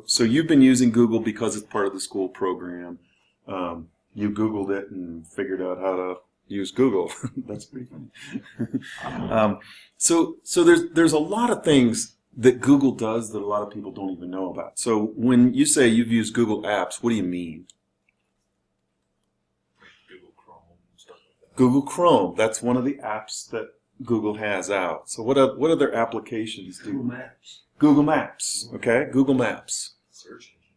so you've been using Google because it's part of the school program. You Googled it and figured out how to use Google. That's pretty funny. So there's a lot of things that Google does that a lot of people don't even know about. So when you say you've used Google Apps, what do you mean? Google Chrome and stuff like that. Google Chrome, that's one of the apps that Google has out. So what other applications do? Google Maps. Google Maps, okay? Google Maps. Search engine.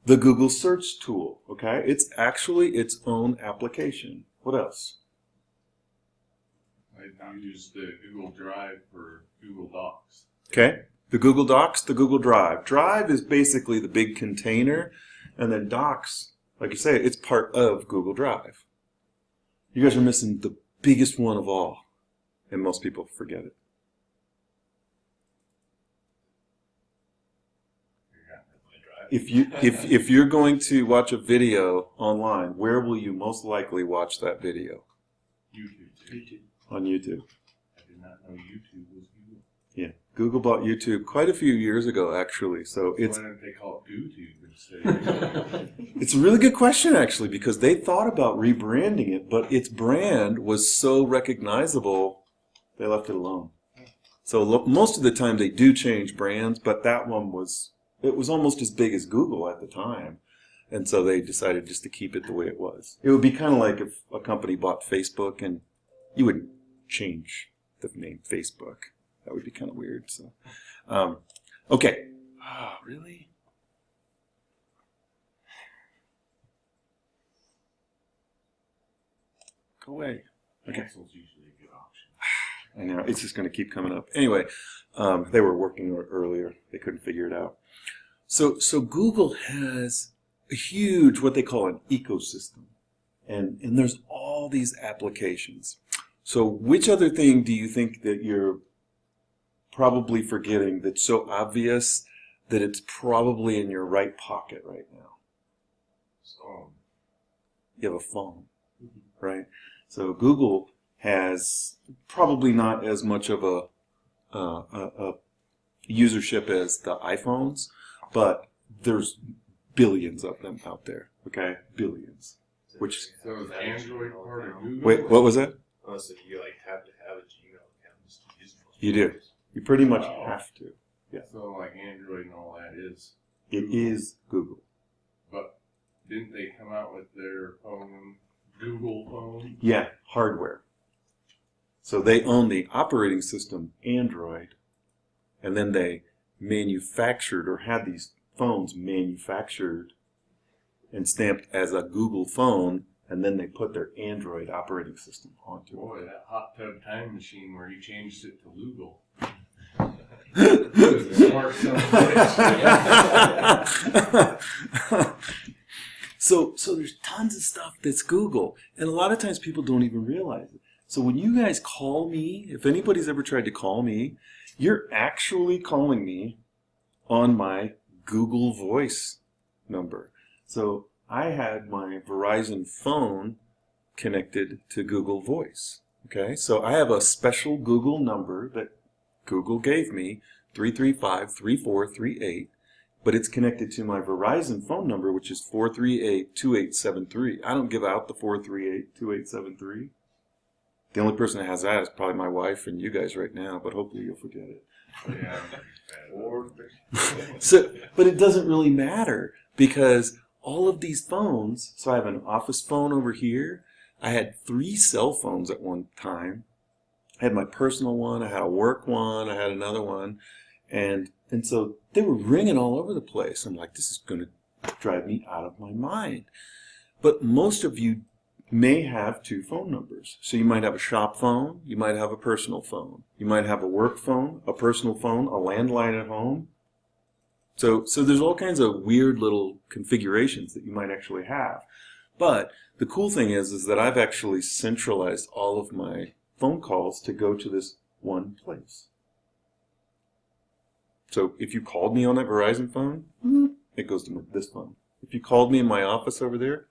The Google search tool, okay? It's actually its own application. What else? I use the Google Drive for Google Docs. Okay, the Google Docs, the Google Drive. Drive is basically the big container, and then Docs, like you say, it's part of Google Drive. You guys are missing the biggest one of all, and most people forget it. If you're going to watch a video online, where will you most likely watch that video? YouTube. On YouTube. I did not know YouTube was Google. Yeah, Google bought YouTube quite a few years ago, actually. So it's Why didn't they call it YouTube instead? it's a really good question, actually, because they thought about rebranding it, but its brand was so recognizable, they left it alone. So most of the time they do change brands, but that one was almost as big as Google at the time. And so they decided just to keep it the way it was. It would be kind of like if a company bought Facebook and you wouldn't change the name Facebook. That would be kind of weird. So, okay. Oh, really? Go away. Okay. Cancel's usually a good option. I know. It's just going to keep coming up. Anyway, they were working on it earlier. They couldn't figure it out. So Google has a huge, what they call an ecosystem. And there's all these applications. So which other thing do you think that you're probably forgetting that's so obvious that it's probably in your right pocket right now? So, You have a phone, right? So Google has probably not as much of a usership as the iPhones, but there's billions of them out there, okay? Billions. Which, so is Android part of Google? wait, what was that? Oh, so you like have to have a Gmail account just to use it. You do. You pretty much have to. So like Android and all that is. It is Google. But didn't they come out with their phone, Google phone? Yeah, hardware. So they own the operating system, Android, and then they manufactured or had these phones manufactured and stamped as a Google phone, and then they put their Android operating system onto it. Boy, that hot tub time machine where he changed it to Google. So there's tons of stuff that's Google, and a lot of times people don't even realize it. So when you guys call me, if anybody's ever tried to call me, you're actually calling me on my Google Voice number. So I had my Verizon phone connected to Google Voice. Okay, so I have a special Google number that Google gave me, 335-3438, but it's connected to my Verizon phone number, which is 438-2873. I don't give out the 438-2873. The only person that has that is probably my wife and you guys right now, but hopefully you'll forget it. Yeah. So, but it doesn't really matter because all of these phones, so I have an office phone over here. I had 3 cell phones at one time. I had my personal one, I had a work one, I had another one, and so they were ringing all over the place. I'm like, this is going to drive me out of my mind. But most of you may have 2 phone numbers. So you might have a shop phone, you might have a personal phone, you might have a work phone, a personal phone, a landline at home. So there's all kinds of weird little configurations that you might actually have. But the cool thing is that I've actually centralized all of my phone calls to go to this one place. So if you called me on that Verizon phone, it goes to this phone. If you called me in my office over there,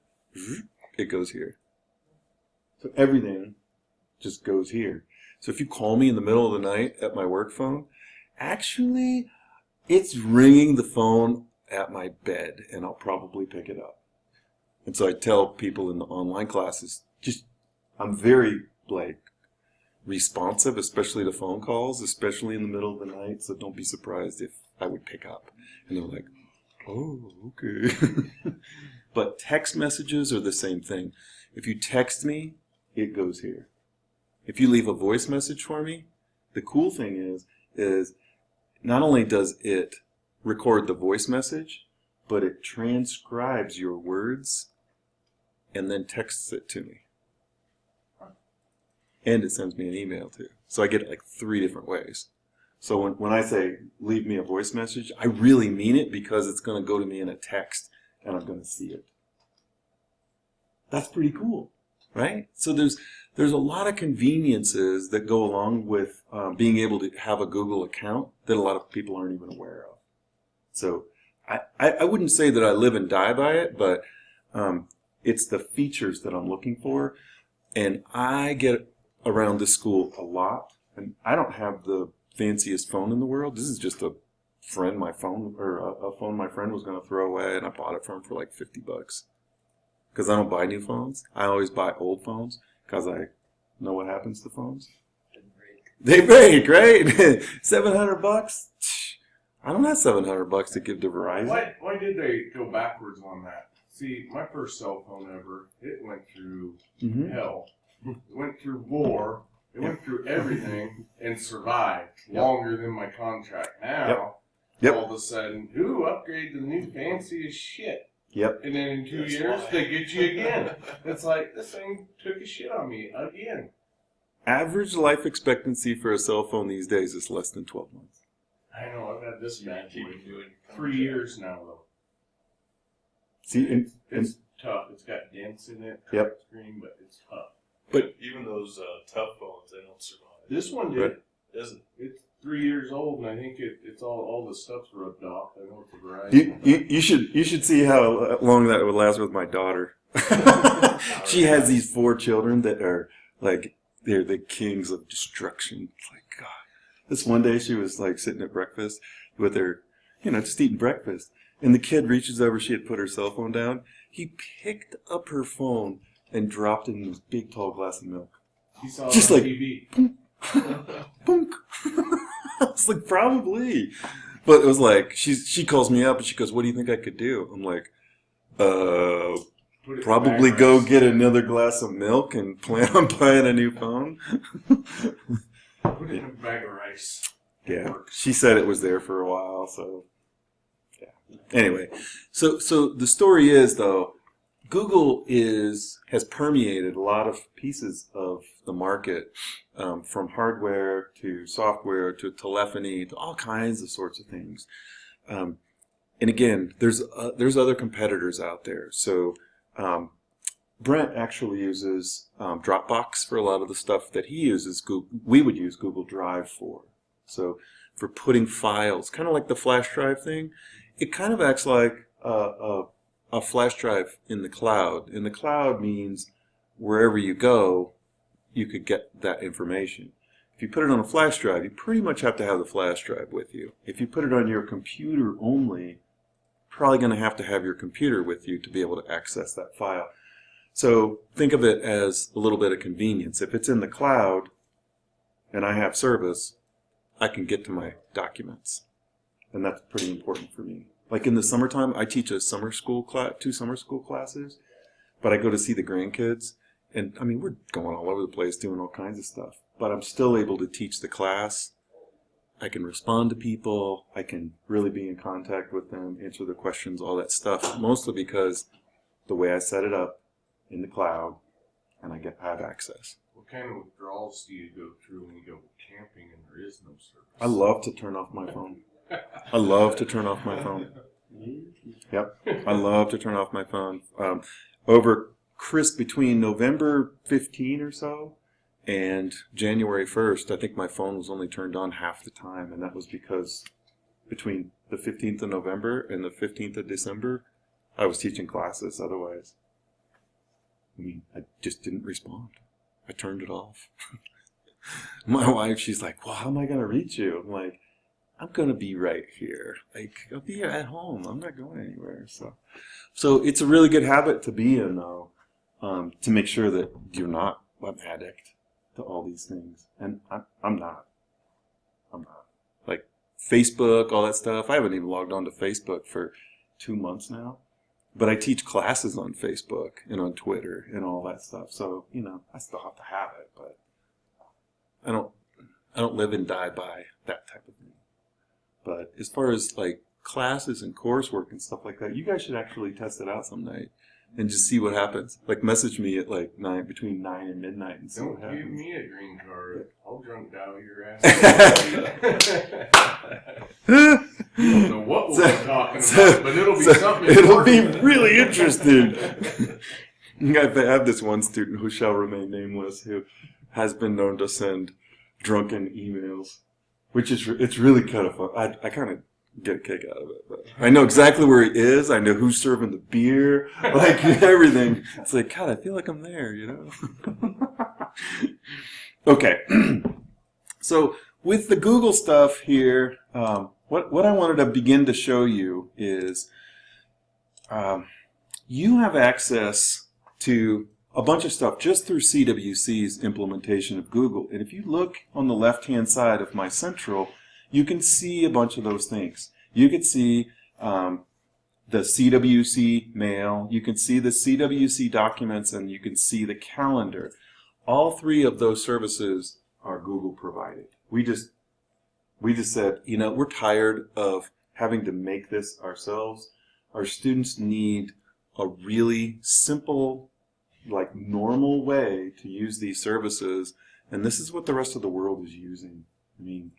it goes here. So everything just goes here. So if you call me in the middle of the night at my work phone, actually it's ringing the phone at my bed and I'll probably pick it up. And so I tell people in the online classes, I'm very like responsive, especially to phone calls, especially in the middle of the night. So don't be surprised if I would pick up. And they're like, oh, okay. But text messages are the same thing. If you text me, it goes here. If you leave a voice message for me, the cool thing is not only does it record the voice message, but it transcribes your words and then texts it to me. And it sends me an email too. So I get it like 3 different ways. So when I say leave me a voice message, I really mean it because it's going to go to me in a text and I'm going to see it. That's pretty cool, right? So there's a lot of conveniences that go along with being able to have a Google account that a lot of people aren't even aware of. So I wouldn't say that I live and die by it, but it's the features that I'm looking for. And I get around this school a lot, and I don't have the fanciest phone in the world. This is just a phone my friend was going to throw away, and I bought it for him for like $50. Because I don't buy new phones. I always buy old phones because I know what happens to phones. They break, right? $700? I don't have $700 to give to Verizon. Why did they go backwards on that? See, my first cell phone ever, it went through hell. It went through war. It went through everything and survived longer than my contract. Now, all of a sudden, upgrade to the new fanciest shit. Yep. And then in 2 years, they get you again. It's like, this thing took a shit on me again. Average life expectancy for a cell phone these days is less than 12 months. I know, I've had this man for 3 years now, though. See, it's tough. It's got dents in it, screen, but it's tough. But even those tough phones, they don't survive. This one did. Doesn't. It's 3 years old, and I think it's all the stuff's rubbed off. I know it's a variety. You should see how long that would last with my daughter. She has these 4 children that are like they're the kings of destruction. It's like God. This one day she was like sitting at breakfast with her, just eating breakfast, and the kid reaches over. She had put her cell phone down. He picked up her phone and dropped it in this big tall glass of milk. He saw just it on like TV. Boom. I was like, probably. But it was like, she calls me up and she goes, what do you think I could do? I'm like, probably go get another glass of milk and plan on buying a new phone. Put it in a bag of rice. Yeah. She said it was there for a while, so yeah. Anyway, so the story is, though, Google has permeated a lot of pieces of the market, from hardware to software to telephony to all kinds of sorts of things. And again, there's other competitors out there. So Brent actually uses Dropbox for a lot of the stuff that he uses. We would use Google Drive for. So for putting files, kind of like the flash drive thing, it kind of acts like a flash drive in the cloud. In the cloud means wherever you go, you could get that information. If you put it on a flash drive, you pretty much have to have the flash drive with you. If you put it on your computer only, probably going to have your computer with you to be able to access that file. So think of it as a little bit of convenience. If it's in the cloud and I have service, I can get to my documents. And that's pretty important for me. Like in the summertime, I teach a summer school class, 2 summer school classes, but I go to see the grandkids. And I mean, we're going all over the place doing all kinds of stuff, but I'm still able to teach the class. I can respond to people. I can really be in contact with them, answer their questions, all that stuff, mostly because the way I set it up in the cloud, and I have access. What kind of withdrawals do you go through when you go camping and there is no service? I love to turn off my phone. I love to turn off my phone. Yep, I love to turn off my phone. Between November 15 or so and January 1st, I think my phone was only turned on half the time, and that was because between the 15th of November and the 15th of December, I was teaching classes. Otherwise, I mean, I just didn't respond. I turned it off. My wife, she's like, well, how am I going to reach you? I'm like, I'm going to be right here. Like, I'll be at home. I'm not going anywhere. So it's a really good habit to be in, though, to make sure that you're not an addict to all these things. And I'm not. I'm not. Like, Facebook, all that stuff. I haven't even logged on to Facebook for 2 months now. But I teach classes on Facebook and on Twitter and all that stuff. So, I still have to have it, but I don't live and die by that type of thing. But as far as like classes and coursework and stuff like that, you guys should actually test it out some night and just see what happens. Like message me at like between 9 and midnight and see what happens. Don't give me a green card. I'll drunk dial your ass. You don't know what we'll be talking about, but it'll be something. It'll be really interesting. I have this one student who shall remain nameless who has been known to send drunken emails, which it's really kind of fun. I kind of get a kick out of it. But I know exactly where he is. I know who's serving the beer, like everything. It's like, God, I feel like I'm there, Okay. So with the Google stuff here, what I wanted to begin to show you is you have access to a bunch of stuff just through CWC's implementation of Google. And if you look on the left-hand side of My Central, you can see a bunch of those things. You can see the CWC mail, you can see the CWC documents, and you can see the calendar. All three of those services are Google provided. We just said, we're tired of having to make this ourselves. Our students need a really simple, like normal way to use these services, and this is what the rest of the world is using. I mean,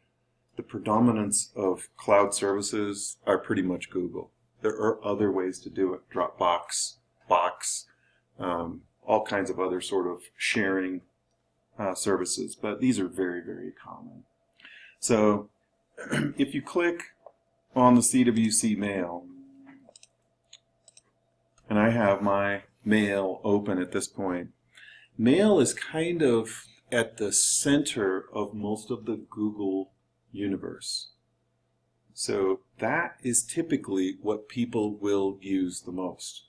the predominance of cloud services are pretty much Google. There are other ways to do it, Dropbox, Box, all kinds of other sort of sharing services, but these are very, very common. So if you click on the CWC mail, and I have my mail open at this point, mail is kind of at the center of most of the Google universe. So that is typically what people will use the most.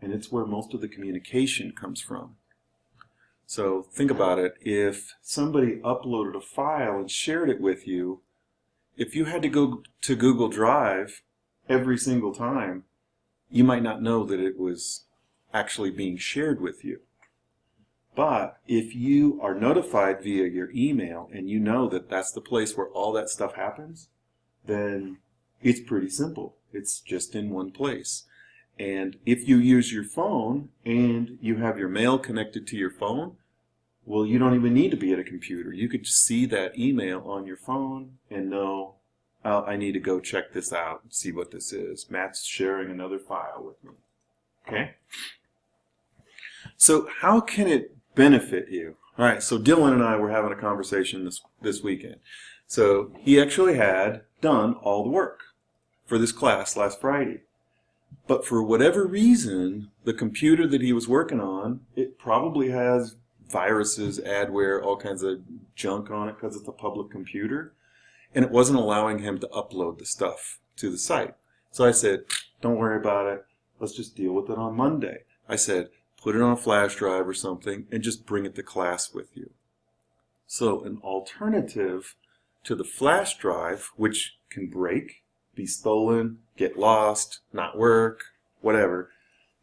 And it's where most of the communication comes from. So think about it. If somebody uploaded a file and shared it with you, if you had to go to Google Drive every single time, you might not know that it was actually being shared with you. But if you are notified via your email and you know that that's the place where all that stuff happens, then it's pretty simple. It's just in one place. And if you use your phone and you have your mail connected to your phone, well, you don't even need to be at a computer. You could just see that email on your phone and know, oh, I need to go check this out and see what this is. Matt's sharing another file with me. Okay? So how can it benefit you? All right, so Dylan and I were having a conversation this weekend. So he actually had done all the work for this class last Friday. But for whatever reason, the computer that he was working on, it probably has viruses, adware, all kinds of junk on it because it's a public computer. And it wasn't allowing him to upload the stuff to the site. So I said, don't worry about it. Let's just deal with it on Monday. I said, put it on a flash drive or something and just bring it to class with you. So an alternative to the flash drive, which can break, be stolen, get lost, not work, whatever,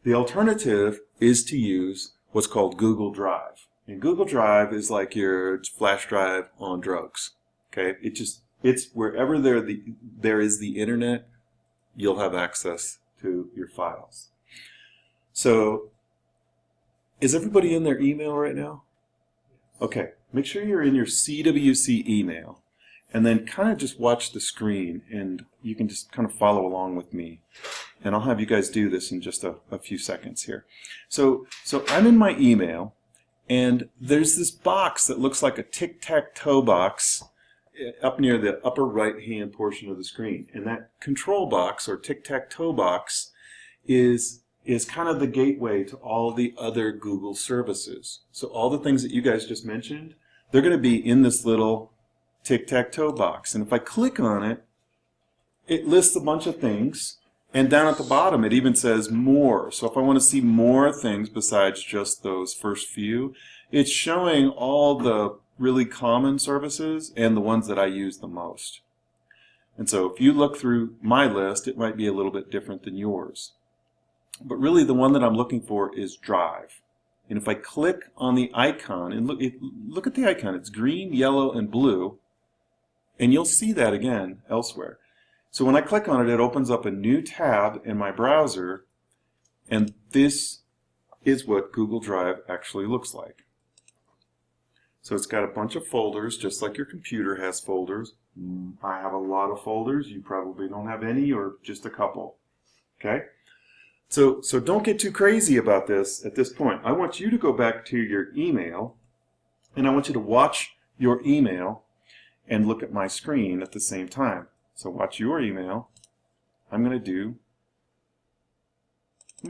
the alternative is to use what's called Google Drive. And Google Drive is like your flash drive on drugs. Okay, it's wherever there is the internet, you'll have access to your files. So, is everybody in their email right now? Okay, make sure you're in your CWC email, and then kind of just watch the screen, and you can just kind of follow along with me. And I'll have you guys do this in just a few seconds here. So I'm in my email, and there's this box that looks like a tic-tac-toe box up near the upper right-hand portion of the screen. And that control box, or tic-tac-toe box, is kind of the gateway to all the other Google services. So all the things that you guys just mentioned, they're going to be in this little tic-tac-toe box. And if I click on it, it lists a bunch of things. And down at the bottom, it even says more. So if I want to see more things besides just those first few, it's showing all the really common services and the ones that I use the most. And so if you look through my list, it might be a little bit different than yours. But really the one that I'm looking for is Drive. And if I click on the icon, and look at the icon, it's green, yellow, and blue. And you'll see that again elsewhere. So when I click on it, it opens up a new tab in my browser, and this is what Google Drive actually looks like. So it's got a bunch of folders, just like your computer has folders. I have a lot of folders. You probably don't have any or just a couple. Okay? So don't get too crazy about this at this point. I want you to go back to your email, and I want you to watch your email and look at my screen at the same time. So watch your email. I'm going to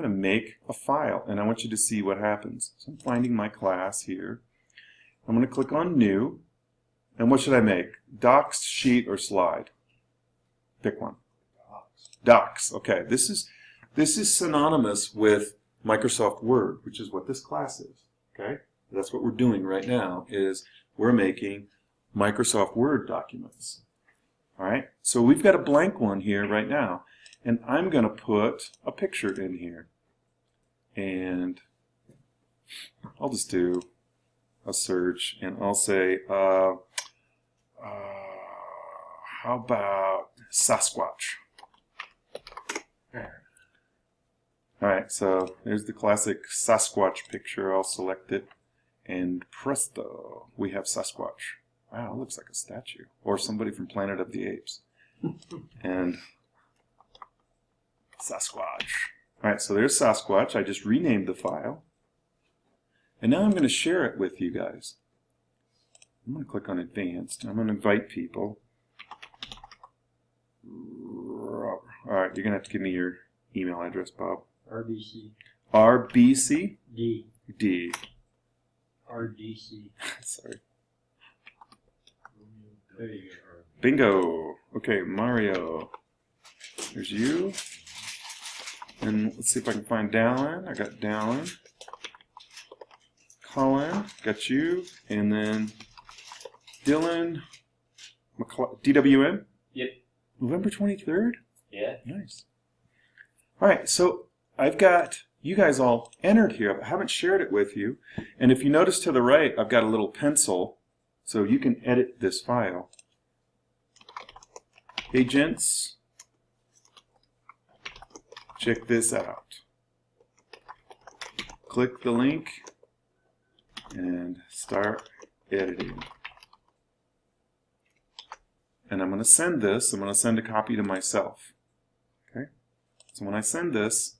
make a file, and I want you to see what happens. So I'm finding my class here. I'm going to click on New, and what should I make? Docs, Sheet, or Slide? Pick one. Docs. Okay, this is synonymous with Microsoft Word, which is what this class is. Okay, that's what we're doing right now. Is we're making Microsoft Word documents. All right, so we've got a blank one here right now, and I'm going to put a picture in here, and I'll just do a search, and I'll say, how about Sasquatch? All right, so there's the classic Sasquatch picture. I'll select it, and presto, we have Sasquatch. Wow, it looks like a statue. Or somebody from Planet of the Apes. And Sasquatch. All right, so there's Sasquatch. I just renamed the file. And now I'm going to share it with you guys. I'm going to click on Advanced. I'm going to invite people. All right, you're going to have to give me your email address, Bob. RBC. RBC? D. D. RDC. Sorry. There you go. Bingo. Okay, Mario. There's you. And let's see if I can find Dallin. I got Dallin. Colin. Got you. And then Dylan. DWN? Yep. November 23rd? Yeah. Nice. All right, so I've got you guys all entered here. I haven't shared it with you. And if you notice to the right, I've got a little pencil. So you can edit this file. Hey, gents, check this out. Click the link and start editing. And I'm going to send this. I'm going to send a copy to myself. Okay. So when I send this,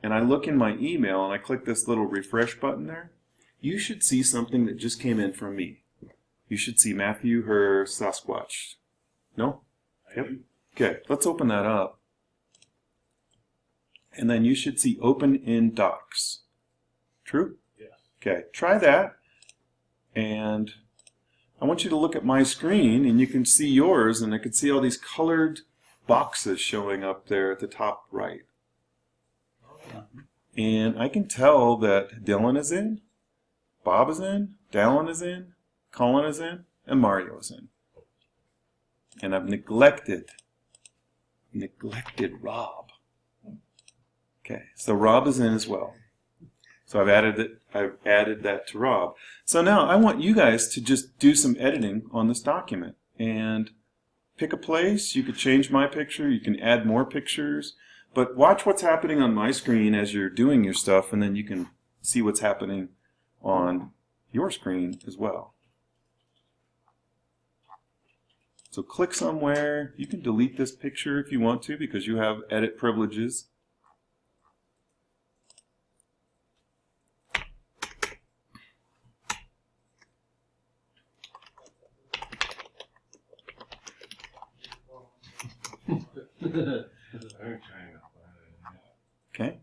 and I look in my email and I click this little refresh button there, you should see something that just came in from me. You should see Matthew Her Sasquatch. No? Yep. Okay, let's open that up. And then you should see Open in Docs. True? Yes. Okay, try that. And I want you to look at my screen, and you can see yours, and I can see all these colored boxes showing up there at the top right. And I can tell that Dylan is in, Bob is in, Dallin is in, Colin is in, and Mario is in. And I've neglected Rob. Okay, so Rob is in as well. So I've added that to Rob. So now I want you guys to just do some editing on this document and pick a place. You could change my picture, you can add more pictures, but watch what's happening on my screen as you're doing your stuff, and then you can see what's happening on your screen as well. So click somewhere. You can delete this picture if you want to because you have edit privileges. Okay.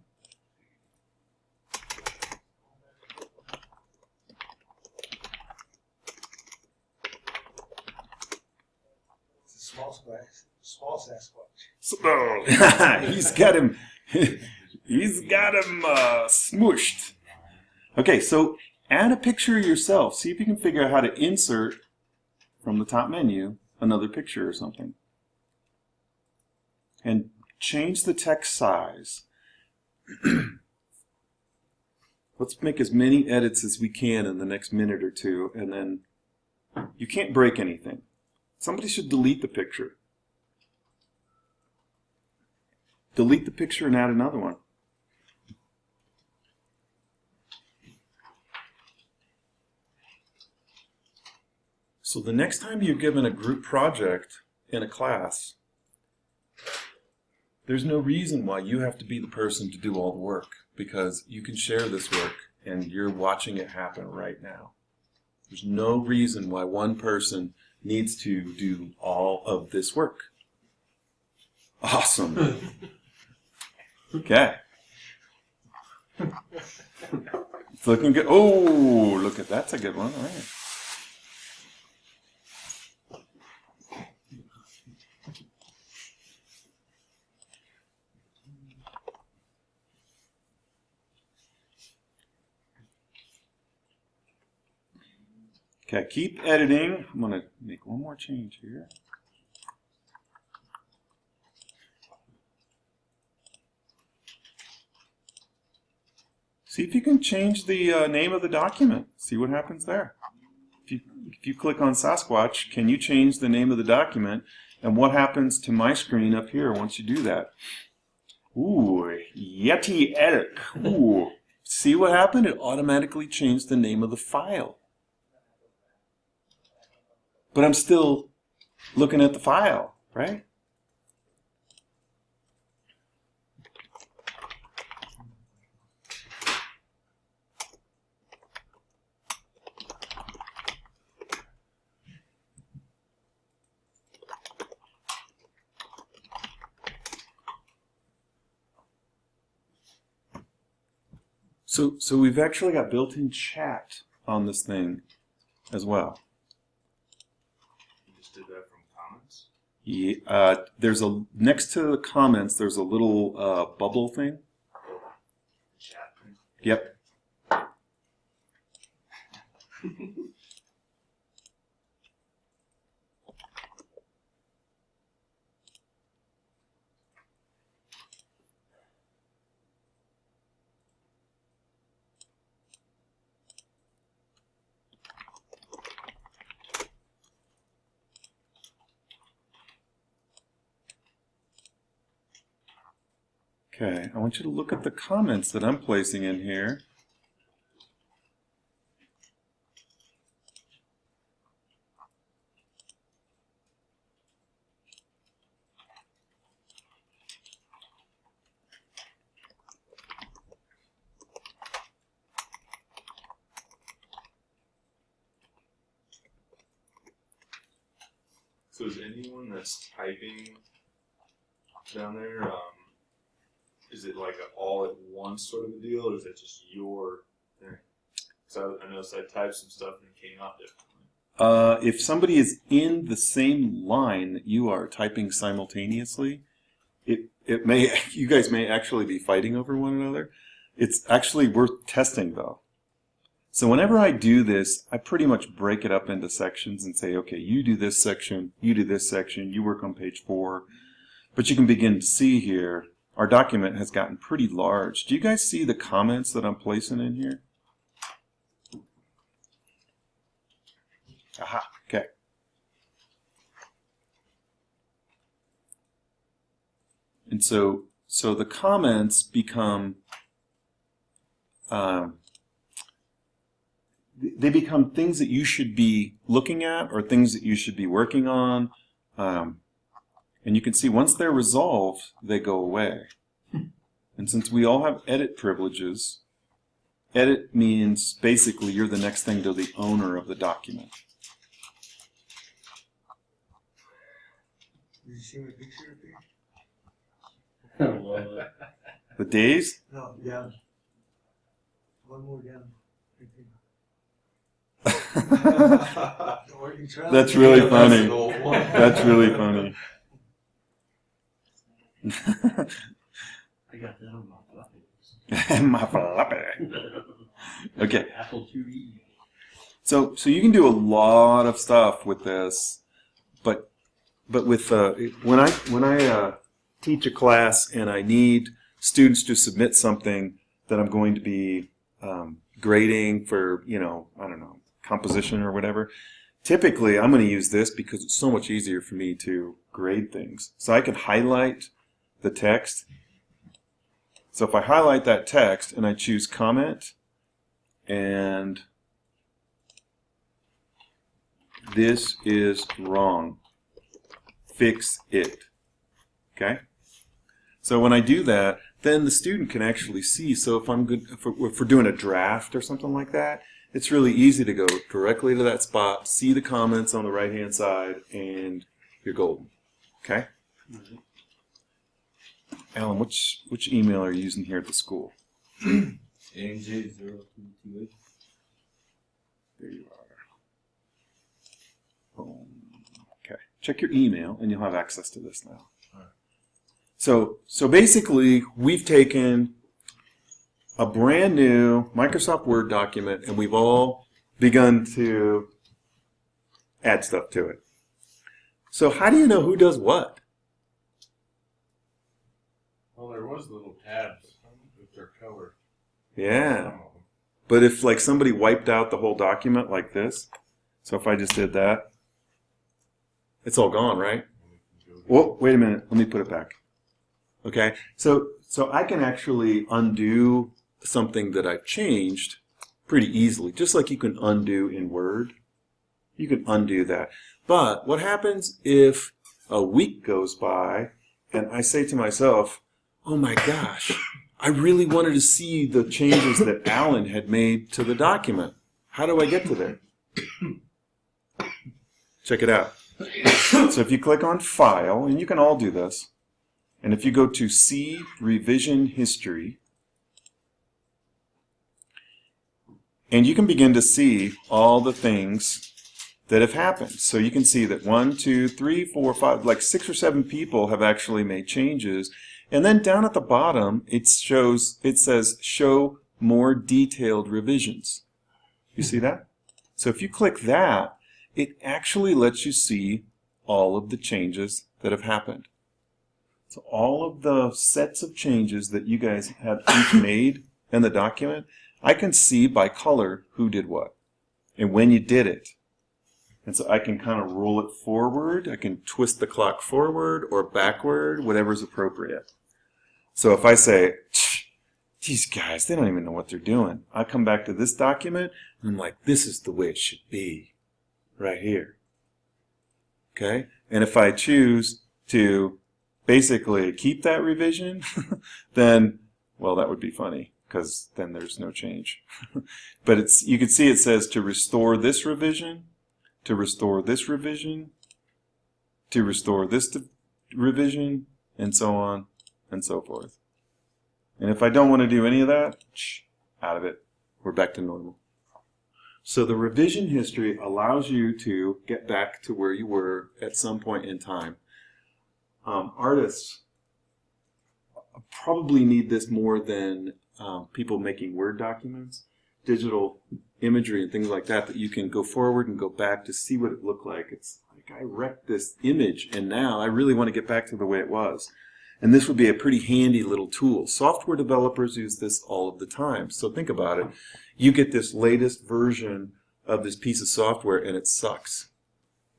Small Sasquatch. So, he's got him. He's got him smooshed. Okay, so add a picture of yourself. See if you can figure out how to insert from the top menu another picture or something. And change the text size. Let's make as many edits as we can in the next minute or two, and then you can't break anything. Somebody should delete the picture. Delete the picture and add another one. So the next time you're given a group project in a class, there's no reason why you have to be the person to do all the work, because you can share this work and you're watching it happen right now. There's no reason why one person needs to do all of this work. Awesome. Okay. It's looking good. Oh, look at that's a good one. All right. Okay, keep editing. I'm going to make one more change here. See if you can change the name of the document. See what happens there. If you click on Sasquatch, can you change the name of the document? And what happens to my screen up here once you do that? Ooh, Yeti edit. Ooh. See what happened? It automatically changed the name of the file. But I'm still looking at the file, right? So we've actually got built-in chat on this thing as well. You just did that from comments? Yeah, there's a next to the comments. There's a little bubble thing. Chat. Yep. Okay, I want you to look at the comments that I'm placing in here. So is anyone that's typing down there, is it like a all at once sort of a deal, or is it just your thing? So I noticed I typed some stuff and it came out differently. If somebody is in the same line that you are typing simultaneously, it may you guys may actually be fighting over one another. It's actually worth testing though. So whenever I do this, I pretty much break it up into sections and say, okay, you do this section, you do this section, you work on page 4. But you can begin to see here, our document has gotten pretty large. Do you guys see the comments that I'm placing in here? Aha, okay. And so the comments become, they become things that you should be looking at or things that you should be working on. And you can see once they're resolved, they go away. And since we all have edit privileges, edit means basically you're the next thing to the owner of the document. Did you see my picture up here? Well, The days? No, down. One more down. Right there. Oregon Trail. That's really That's funny. an old one. That's really funny. I got that on my floppy. My floppy. Okay. Apple IIe. So you can do a lot of stuff with this, but with when I teach a class and I need students to submit something that I'm going to be grading for, I don't know, composition or whatever. Typically, I'm going to use this because it's so much easier for me to grade things. So I can highlight the text. So if I highlight that text and I choose comment and this is wrong, fix it. Okay? So when I do that, then the student can actually see. So if I'm good, if we're doing a draft or something like that, it's really easy to go directly to that spot, see the comments on the right-hand side, and you're golden. Okay? Mm-hmm. Alan, which email are you using here at the school? AJ0228. There you are. Boom. Okay. Check your email, and you'll have access to this now. So basically, we've taken a brand new Microsoft Word document, and we've all begun to add stuff to it. So how do you know who does what? Well, there was little tabs with their color. Yeah. Some of them. But if like somebody wiped out the whole document like this, so if I just did that, it's all gone, right? Whoa, wait a minute. Let me put it back. Okay, so I can actually undo something that I've changed pretty easily, just like you can undo in Word. You can undo that. But what happens if a week goes by and I say to myself, oh my gosh, I really wanted to see the changes that Alan had made to the document. How do I get to there? Check it out. So if you click on File, and you can all do this, and if you go to See Revision History, and you can begin to see all the things that have happened. So you can see that 1, 2, 3, 4, 5, like 6 or 7 people have actually made changes. And then down at the bottom, it says Show More Detailed Revisions. You see that? So if you click that, it actually lets you see all of the changes that have happened. So all of the sets of changes that you guys have each made in the document, I can see by color who did what and when you did it. And so I can kind of roll it forward. I can twist the clock forward or backward, whatever's appropriate. So if I say, these guys, they don't even know what they're doing. I come back to this document and I'm like, this is the way it should be right here. Okay? And if I choose to basically keep that revision, then, well, that would be funny because then there's no change. But you can see it says to restore this revision, to restore this revision, to restore this revision, and so on and so forth. And if I don't want to do any of that, out of it. We're back to normal. So the revision history allows you to get back to where you were at some point in time. Artists probably need this more than people making Word documents, digital imagery and things like that, that you can go forward and go back to see what it looked like. It's like I wrecked this image and now I really want to get back to the way it was. And this would be a pretty handy little tool. Software developers use this all of the time. So think about it. You get this latest version of this piece of software and it sucks,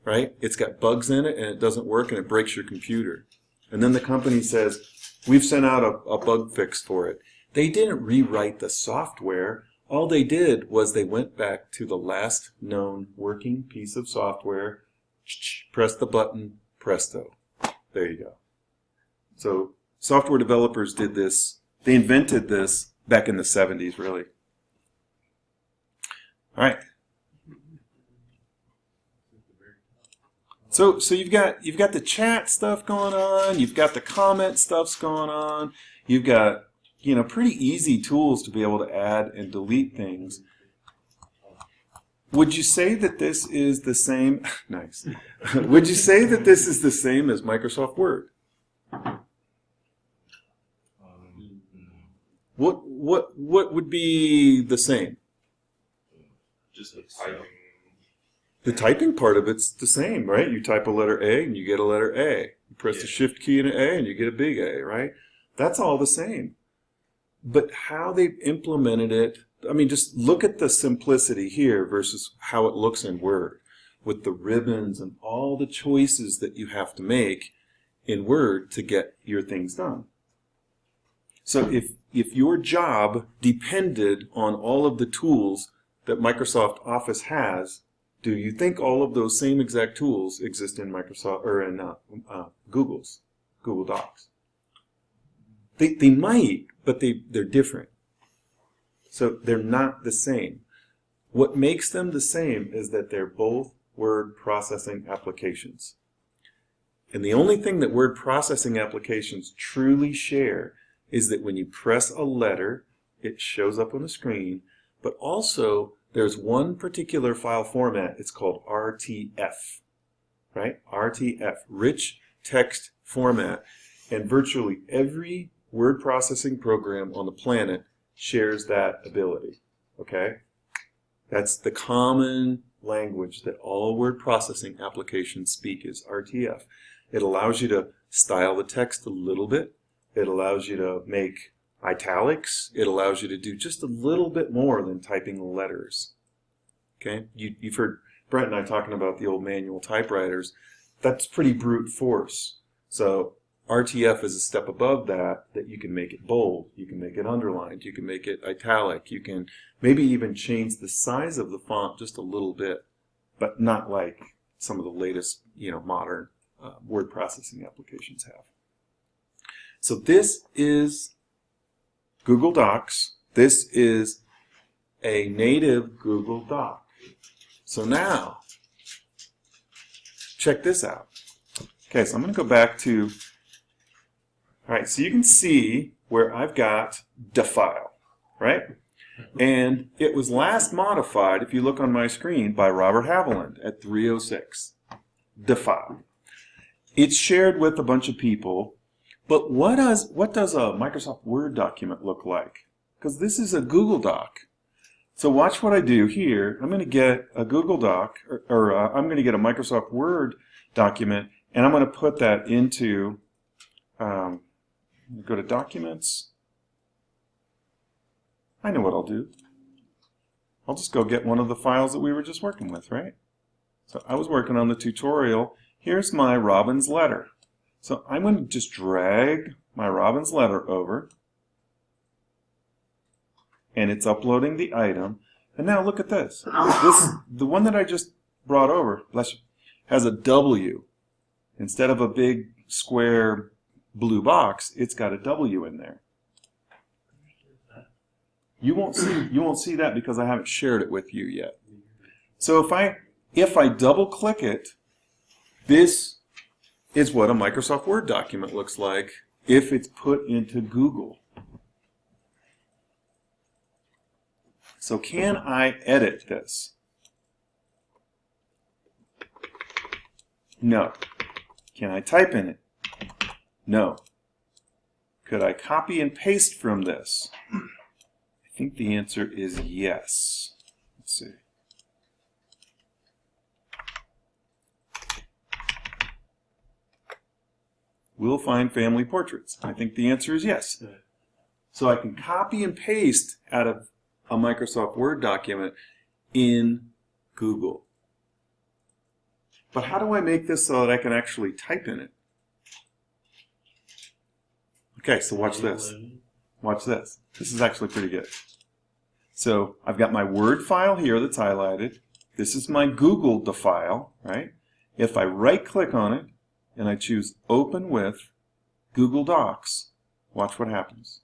right? It's got bugs in it and it doesn't work and it breaks your computer. And then the company says, we've sent out a bug fix for it. They didn't rewrite the software. All they did was they went back to the last known working piece of software, press the button, presto. There you go. So software developers did this. They invented this back in the 70s, really. All right. So you've got the chat stuff going on. You've got the comment stuff's going on. You've got pretty easy tools to be able to add and delete things. Would you say that this is the same? Nice. Would you say that this is the same as Microsoft Word? What would be the same? Just the typing. The typing part of it's the same, right? You type a letter A and you get a letter A. You press the shift key in an A and you get a big A, right? That's all the same. But how they've implemented it, I mean, just look at the simplicity here versus how it looks in Word with the ribbons and all the choices that you have to make in Word to get your things done. So if your job depended on all of the tools that Microsoft Office has, do you think all of those same exact tools exist in Microsoft or in Google Docs? They might, but they're different. So they're not the same. What makes them the same is that they're both word processing applications. And the only thing that word processing applications truly share is that when you press a letter, it shows up on the screen, but also there's one particular file format, it's called RTF, right? RTF, Rich Text Format, and virtually every word processing program on the planet shares that ability, okay? That's the common language that all word processing applications speak is RTF. It allows you to style the text a little bit. It allows you to make italics. It allows you to do just a little bit more than typing letters. Okay? You've heard Brent and I talking about the old manual typewriters. That's pretty brute force. So RTF is a step above that you can make it bold, you can make it underlined, you can make it italic, you can maybe even change the size of the font just a little bit, but not like some of the latest, modern word processing applications have. So this is Google Docs. This is a native Google Doc. So now, check this out. Okay, so I'm going to go back to, all right, so you can see where I've got the file, right? And it was last modified, if you look on my screen, by Robert Haviland at 306, the file. It's shared with a bunch of people. But what does a Microsoft Word document look like? Because this is a Google Doc. So watch what I do here. I'm going to get a Google Doc, or I'm going to get a Microsoft Word document, and I'm going to put that into, go to Documents. I know what I'll do. I'll just go get one of the files that we were just working with, right? So I was working on the tutorial. Here's my Robin's letter. So I'm going to just drag my Robin's letter over, and it's uploading the item. And now look at this. The one that I just brought over, bless you, has a W. Instead of a big square blue box, it's got a W in there. You won't see that because I haven't shared it with you yet. So if I double click it, this is what a Microsoft Word document looks like if it's put into Google. So can I edit this? No. Can I type in it? No. Could I copy and paste from this? I think the answer is yes. Let's see. We'll find family portraits. I think the answer is yes. So I can copy and paste out of a Microsoft Word document in Google. But how do I make this so that I can actually type in it? Okay, so watch this. Watch this. This is actually pretty good. So I've got my Word file here that's highlighted. This is my Google file, right? If I right-click on it, and I choose Open with Google Docs, watch what happens.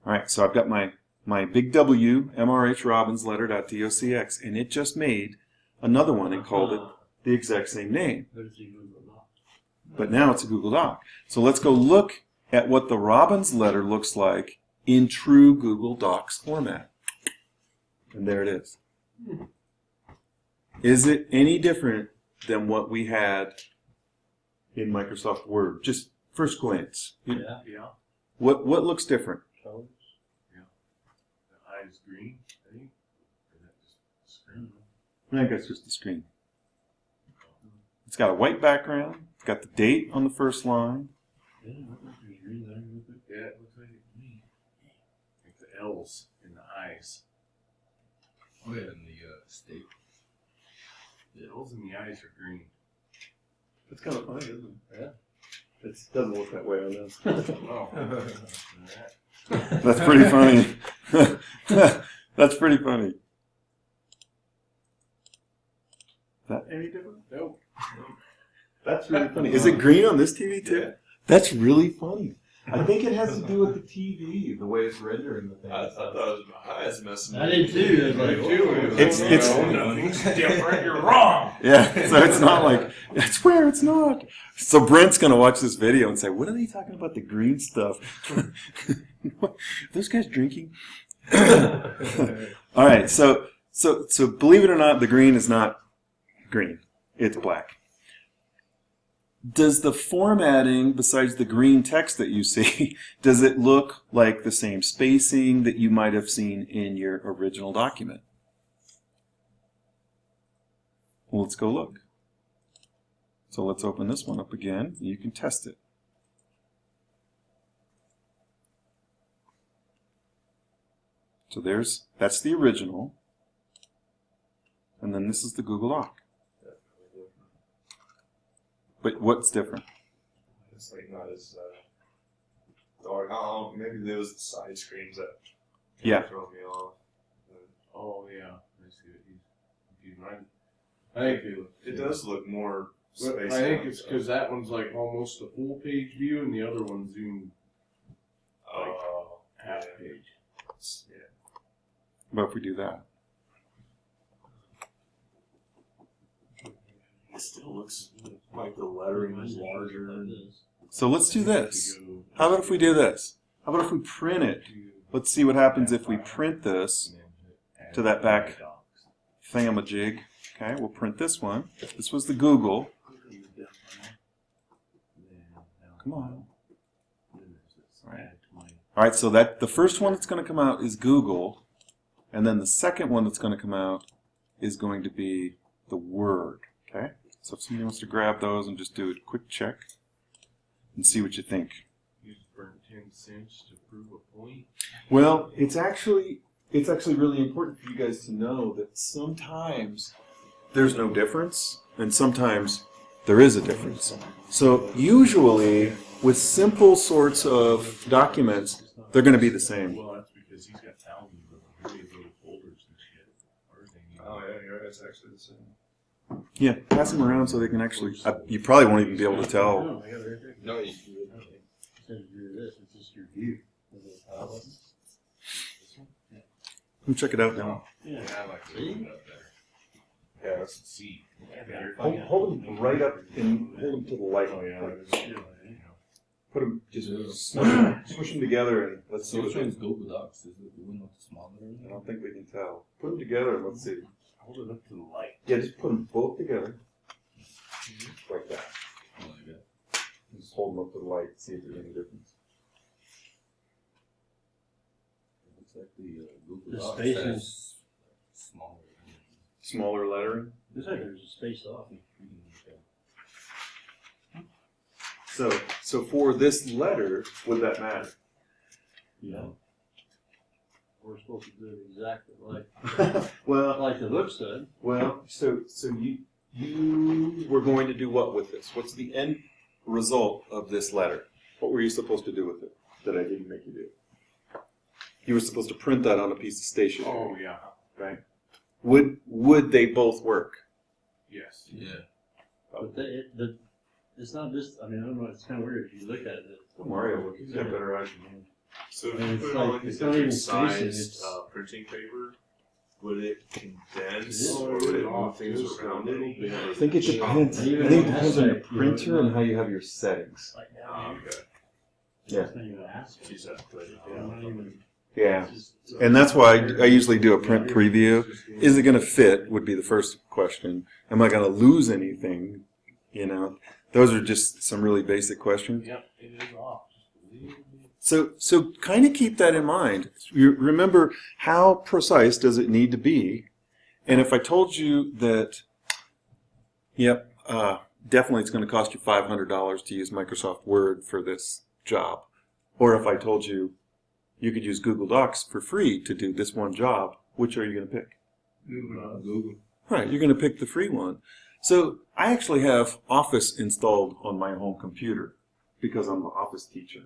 All right, so I've got my big W, MRH Robbins letter.docx, and it just made another one and called it the exact same name. But now it's a Google Doc. So let's go look at what the Robbins letter looks like in true Google Docs format. And there it is. Is it any different than what we had in Microsoft Word? Just first glance. Yeah. What looks different? is green, I think. Or is that just screen? I think that's just the screen. It's got a white background. It's got the date on the first line. Yeah, it looks like it to me. Like the L's in the eyes. Oh yeah, in the state. The L's in the eyes are green. It's kind of funny, isn't it? Yeah. It doesn't look that way on this. Oh. That's pretty funny. That's pretty funny. Is that any different? Nope. That's really funny. Is it green on this TV too? Yeah. That's really funny. I think it has to do with the TV, the way it's rendering the thing. I thought it was my eyes messing I did too. I was like, Nothing's different. You're wrong. Yeah, so it's not like, I swear it's not. So Brent's going to watch this video and say, what are they talking about the green stuff? Are those guys drinking? All right, so believe it or not, the green is not green. It's black. Does the formatting, besides the green text that you see, does it look like the same spacing that you might have seen in your original document? Well, let's go look. So let's open this one up again. You can test it. So that's the original. And then this is the Google Doc. But what's different? It's like not as dark. I don't know, maybe there was the side screens that Yeah. throw me off. Oh yeah. I see what he's right. I think It does look more But spaced I think out, it's so. because that one's like almost a full page view, and the other one's zoomed Oh, half yeah. page. Yeah. What if we do that? It still looks like the lettering is larger. So let's do this. How about if we do this? How about if we print it? Let's see what happens if we print this to that back thingamajig. Okay, we'll print this one. This was the Google. Come on. All right, so that the first one that's going to come out is Google, and then the second one that's going to come out is going to be the Word. Okay, so if somebody wants to grab those and just do a quick check and see what you think. You burn 10 cents to prove a point. Well, it's actually really important for you guys to know that sometimes there's no difference, and sometimes there is a difference. So usually, with simple sorts of documents, they're going to be the same. Well, that's because he's got thousands of them. He has little folders and shit. Oh yeah, you're right. It's actually the same. Yeah, pass them around so they can actually. You probably won't even be able to tell. No, I got it right there. No, you. It says do this. It's just your view. Let me check it out now. Yeah. I like to See? put it up there. Yeah, that's See. Hold them right up and hold them to the light. Oh yeah. There's, you know, Put them, just smush them together and let's see So what which one is they. Google Docs? Is it the one with the smaller? I don't think we can tell. Put them together and let's see. hold it up to the light. Yeah, just put them both together. Like that. Oh my god. Just hold them up to the light and see if there's any difference. It looks like the Google The Docs space has is- smaller. Smaller lettering. Looks like there's a space off. So for this letter, would that matter? Yeah. We're supposed to do it exactly like Well, the hook said. so you were going to do what with this? What's the end result of this letter? What were you supposed to do with it that I didn't make you do? You were supposed to print that on a piece of stationery. Oh yeah. Right. Would they both work? Yes. Yeah. But it's not just, I mean, I don't know, it's kind of weird if you look at it. Mario, he's got better eyes than me. So if And you it's put it like- on it's a not even different spacing, sized it's- printing paper, would it condense It is. or would it move things around it? I think it depends. I Even think it on depends on your that side, printer you know, and how you have your settings. Like Oh, now, okay. Yeah. it's not even asked. Geez, that's pretty I'm not even- Yeah. it's just- And that's why I usually do a print preview. Is it going to fit would be the first question. Am I going to lose anything? You know, those are just some really basic questions. Yep. It is off. Just a little bit. So kind of keep that in mind. Remember, how precise does it need to be? And if I told you that, yep, definitely it's going to cost you $500 to use Microsoft Word for this job, or if I told you you could use Google Docs for free to do this one job, which are you going to pick? Google. Right, you're going to pick the free one. So I actually have Office installed on my home computer because I'm an Office teacher.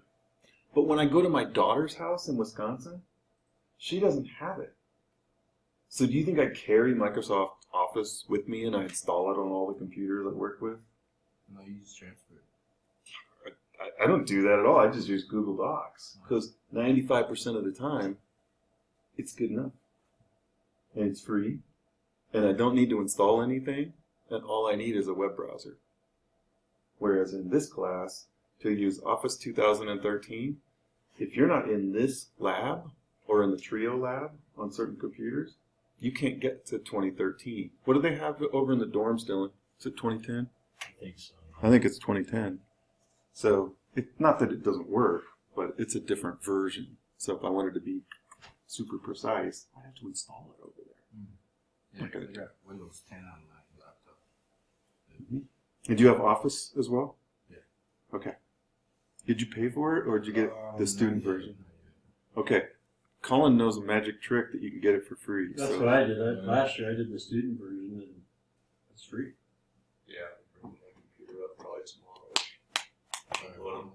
But when I go to my daughter's house in Wisconsin, she doesn't have it. So do you think I carry Microsoft Office with me and I install it on all the computers I work with? No, you just transfer it. I don't do that at all. I just use Google Docs because 95% of the time, it's good enough. And it's free. And I don't need to install anything. And all I need is a web browser. Whereas in this class, to use Office 2013, if you're not in this lab or in the Trio lab on certain computers, you can't get to 2013. What do they have over in the dorms, Dylan? Is it 2010? I think so. I think it's 2010. So, not that it doesn't work, but it's a different version. So if I wanted to be super precise, I have to install it over there. Yeah, Okay. I got Windows 10 on my laptop. Did you have Office as well? Yeah. Okay. Did you pay for it, or did you get the student Not yet, version? not yet. Okay. Colin knows a magic trick that you can get it for free. That's so. what I did. Last year I did the student version, and it's free. Yeah, bring my computer up probably tomorrow. Alright.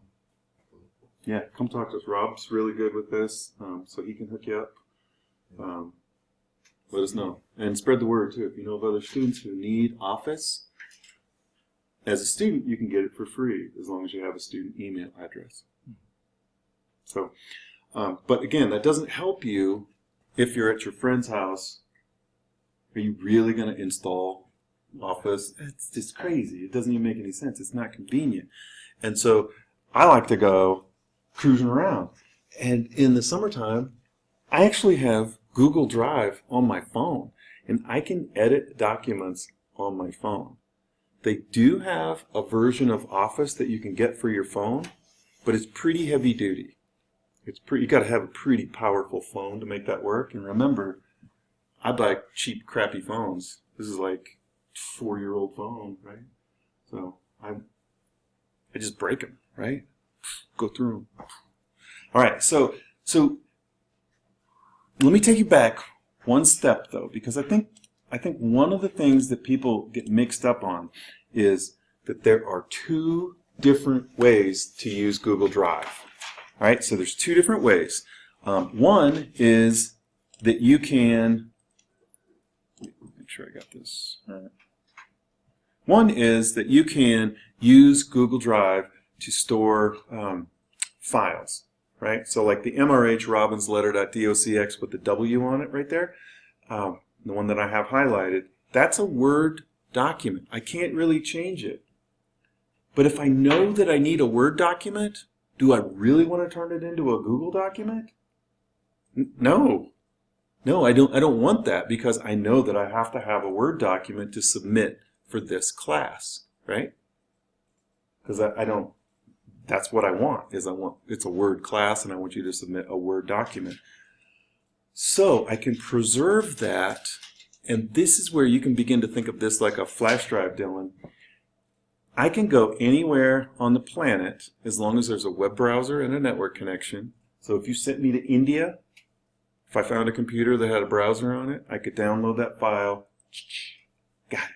Yeah, come talk to us. Rob's really good with this, so he can hook you up. Let us know. And spread the word, too. If you know of other students who need Office, as a student, you can get it for free as long as you have a student email address. So, but again, that doesn't help you if you're at your friend's house. Are you really going to install Office? It's just crazy. It doesn't even make any sense. It's not convenient. And so I like to go cruising around. And in the summertime, I actually have Google Drive on my phone, and I can edit documents on my phone. They do have a version of Office that you can get for your phone, but it's pretty heavy duty. You got to have a pretty powerful phone to make that work. And remember, I buy cheap, crappy phones. This is like a 4-year-old phone, right? So I just break them, right? Go through them. All right, so let me take you back one step, though, because I think one of the things that people get mixed up on is that there are 2 different ways to use Google Drive. All right, so there's 2 different ways. One is that you can, make sure I got this. All right. One is that you can use Google Drive to store files, right? So like the mrhrobinsletter.docx with the W on it right there, the one that I have highlighted, that's a Word document. I can't really change it. But if I know that I need a Word document, do I really want to turn it into a Google document? No. No, I don't want that because I know that I have to have a Word document to submit for this class, right? Because I don't, that's what I want, it's a Word class and I want you to submit a Word document. So I can preserve that, and this is where you can begin to think of this like a flash drive, Dylan. I can go anywhere on the planet as long as there's a web browser and a network connection. So if you sent me to India, if I found a computer that had a browser on it, I could download that file. Got it.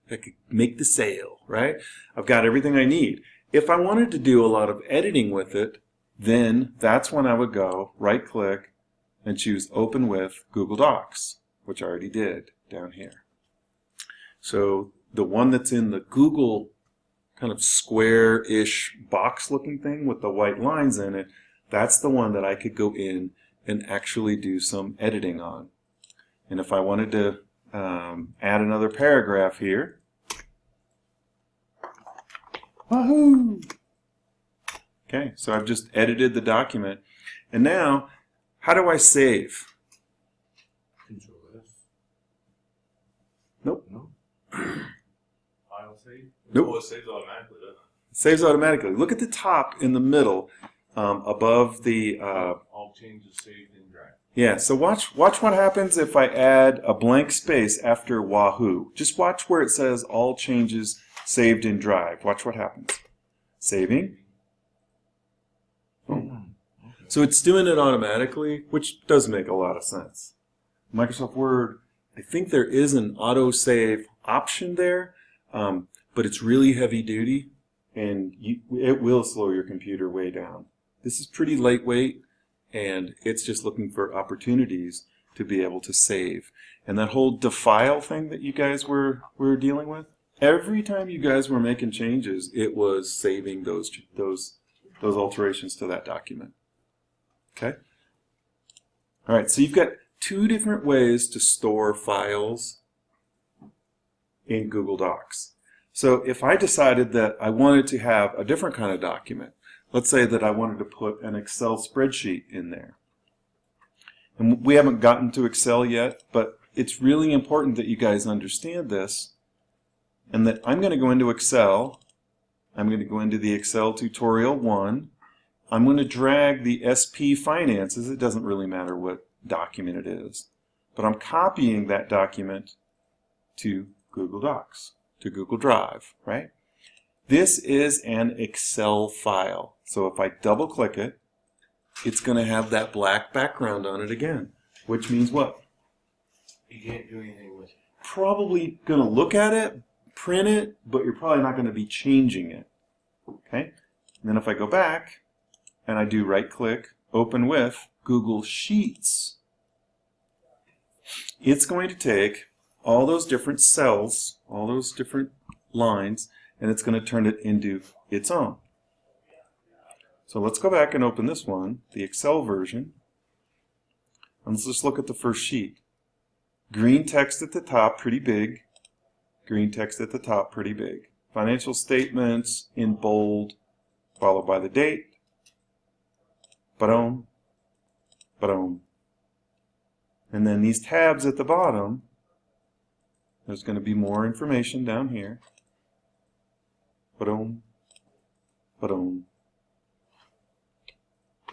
I could make the sale, right? I've got everything I need. If I wanted to do a lot of editing with it, then that's when I would go right-click and choose Open with Google Docs, which I already did down here. So the one that's in the Google kind of square-ish box-looking thing with the white lines in it, that's the one that I could go in and actually do some editing on. And if I wanted to add another paragraph here, wahoo! Okay, so I've just edited the document. And now, how do I save? Control S. Nope. No. File save. Nope. Well, it saves automatically, doesn't it? It saves automatically. Look at the top in the middle. above the all changes saved in Drive. yeah. So watch what happens if I add a blank space after Wahoo. Just watch where it says all changes saved in Drive. Watch what happens. Saving. Boom. So it's doing it automatically, which does make a lot of sense. Microsoft Word, I think there is an autosave option there, but it's really heavy duty, and it will slow your computer way down. This is pretty lightweight, and it's just looking for opportunities to be able to save. And that whole defile thing that you guys were dealing with, every time you guys were making changes, it was saving those alterations to that document. Okay? All right, so you've got two different ways to store files in Google Docs. So if I decided that I wanted to have a different kind of document, let's say that I wanted to put an Excel spreadsheet in there. And we haven't gotten to Excel yet, but it's really important that you guys understand this, and that I'm going to go into Excel. I'm going to go into the Excel tutorial 1. I'm going to drag the SP Finances. It doesn't really matter what document it is, but I'm copying that document to Google Docs, to Google Drive, right? This is an Excel file. So if I double click it, it's going to have that black background on it again, which means what? You can't do anything with it. Probably going to look at it, print it, but you're probably not going to be changing it. Okay? And then if I go back and I do right click, open with Google Sheets, it's going to take all those different cells, all those different lines, and it's going to turn it into its own. So let's go back and open this one, the Excel version. And let's just look at the first sheet. Green text at the top, pretty big. Green text at the top, pretty big. Financial statements in bold, followed by the date. Ba-dum, ba-dum. And then these tabs at the bottom, there's going to be more information down here. Ba-dum, ba-dum.